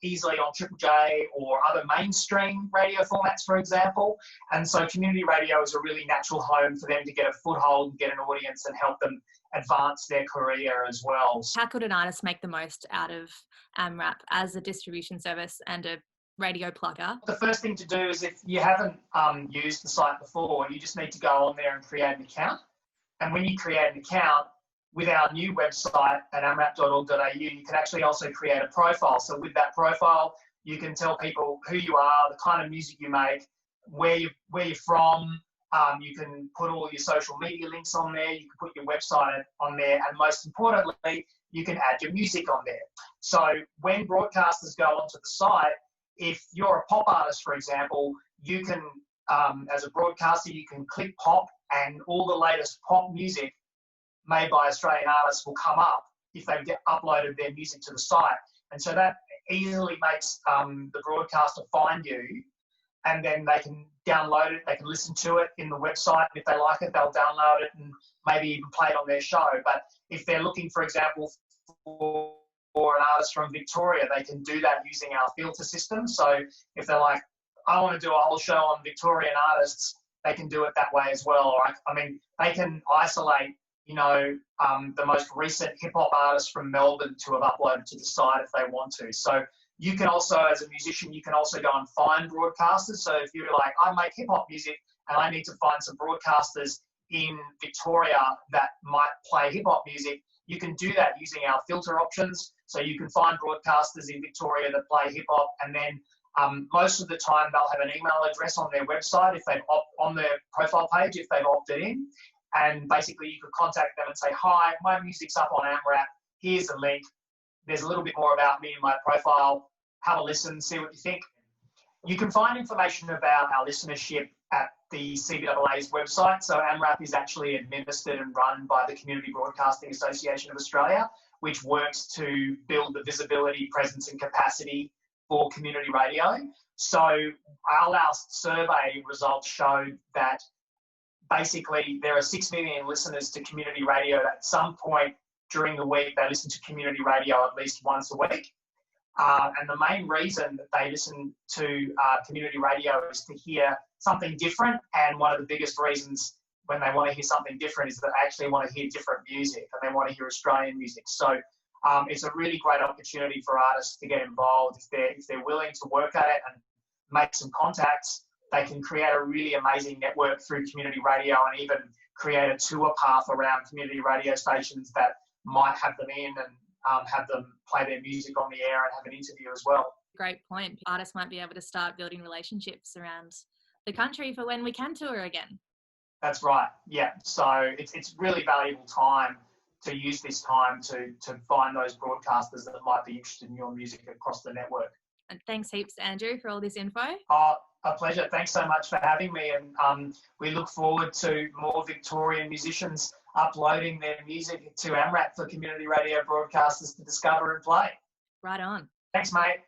easily on Triple J or other mainstream radio formats, for example. And so community radio is a really natural home for them to get a foothold and get an audience and help them advance their career as well. How could an artist make the most out of AMRAP as a distribution service and a radio plugger? The first thing to do is, if you haven't used the site before, you just need to go on there and create an account. And when you create an account, with our new website at amrap.org.au, you can actually also create a profile. So with that profile, you can tell people who you are, the kind of music you make, where you're from. You can put all your social media links on there. You can put your website on there. And most importantly, you can add your music on there. So when broadcasters go onto the site, if you're a pop artist, for example, you can, as a broadcaster, you can click pop and all the latest pop music made by Australian artists will come up if they've uploaded their music to the site. And so that easily makes the broadcaster find you, and then they can download it, they can listen to it in the website. If they like it, they'll download it and maybe even play it on their show. But if they're looking, for example, for an artist from Victoria, they can do that using our filter system. So if they're like, I want to do a whole show on Victorian artists, they can do it that way as well. Or, I mean, they can isolate the most recent hip-hop artists from Melbourne to have uploaded to the site if they want to. So you can also, as a musician, you can also go and find broadcasters. So if you're like, I make hip-hop music and I need to find some broadcasters in Victoria that might play hip-hop music, you can do that using our filter options. So you can find broadcasters in Victoria that play hip-hop, and then most of the time they'll have an email address on their website if they've on their profile page if they've opted in. And basically you could contact them and say, hi, my music's up on AMRAP. Here's a link. There's a little bit more about me in my profile. Have a listen, see what you think. You can find information about our listenership at the CBAA's website. So AMRAP is actually administered and run by the Community Broadcasting Association of Australia, which works to build the visibility, presence and capacity for community radio. So our last survey results showed that basically there are 6 million listeners to community radio. At some point during the week, they listen to community radio at least once a week. And the main reason that they listen to community radio is to hear something different. And one of the biggest reasons when they want to hear something different is that they actually want to hear different music and they want to hear Australian music. So it's a really great opportunity for artists to get involved if they're willing to work at it and make some contacts. they can create a really amazing network through community radio and even create a tour path around community radio stations that might have them in and have them play their music on the air and have an interview as well. Great point. Artists might be able to start building relationships around the country for when we can tour again. That's right. Yeah. So it's really valuable time to use this time to find those broadcasters that might be interested in your music across the network. And thanks heaps, Andrew, for all this info. A pleasure. Thanks so much for having me. And we look forward to more Victorian musicians uploading their music to AMRAP for community radio broadcasters to discover and play. Right on. Thanks, mate.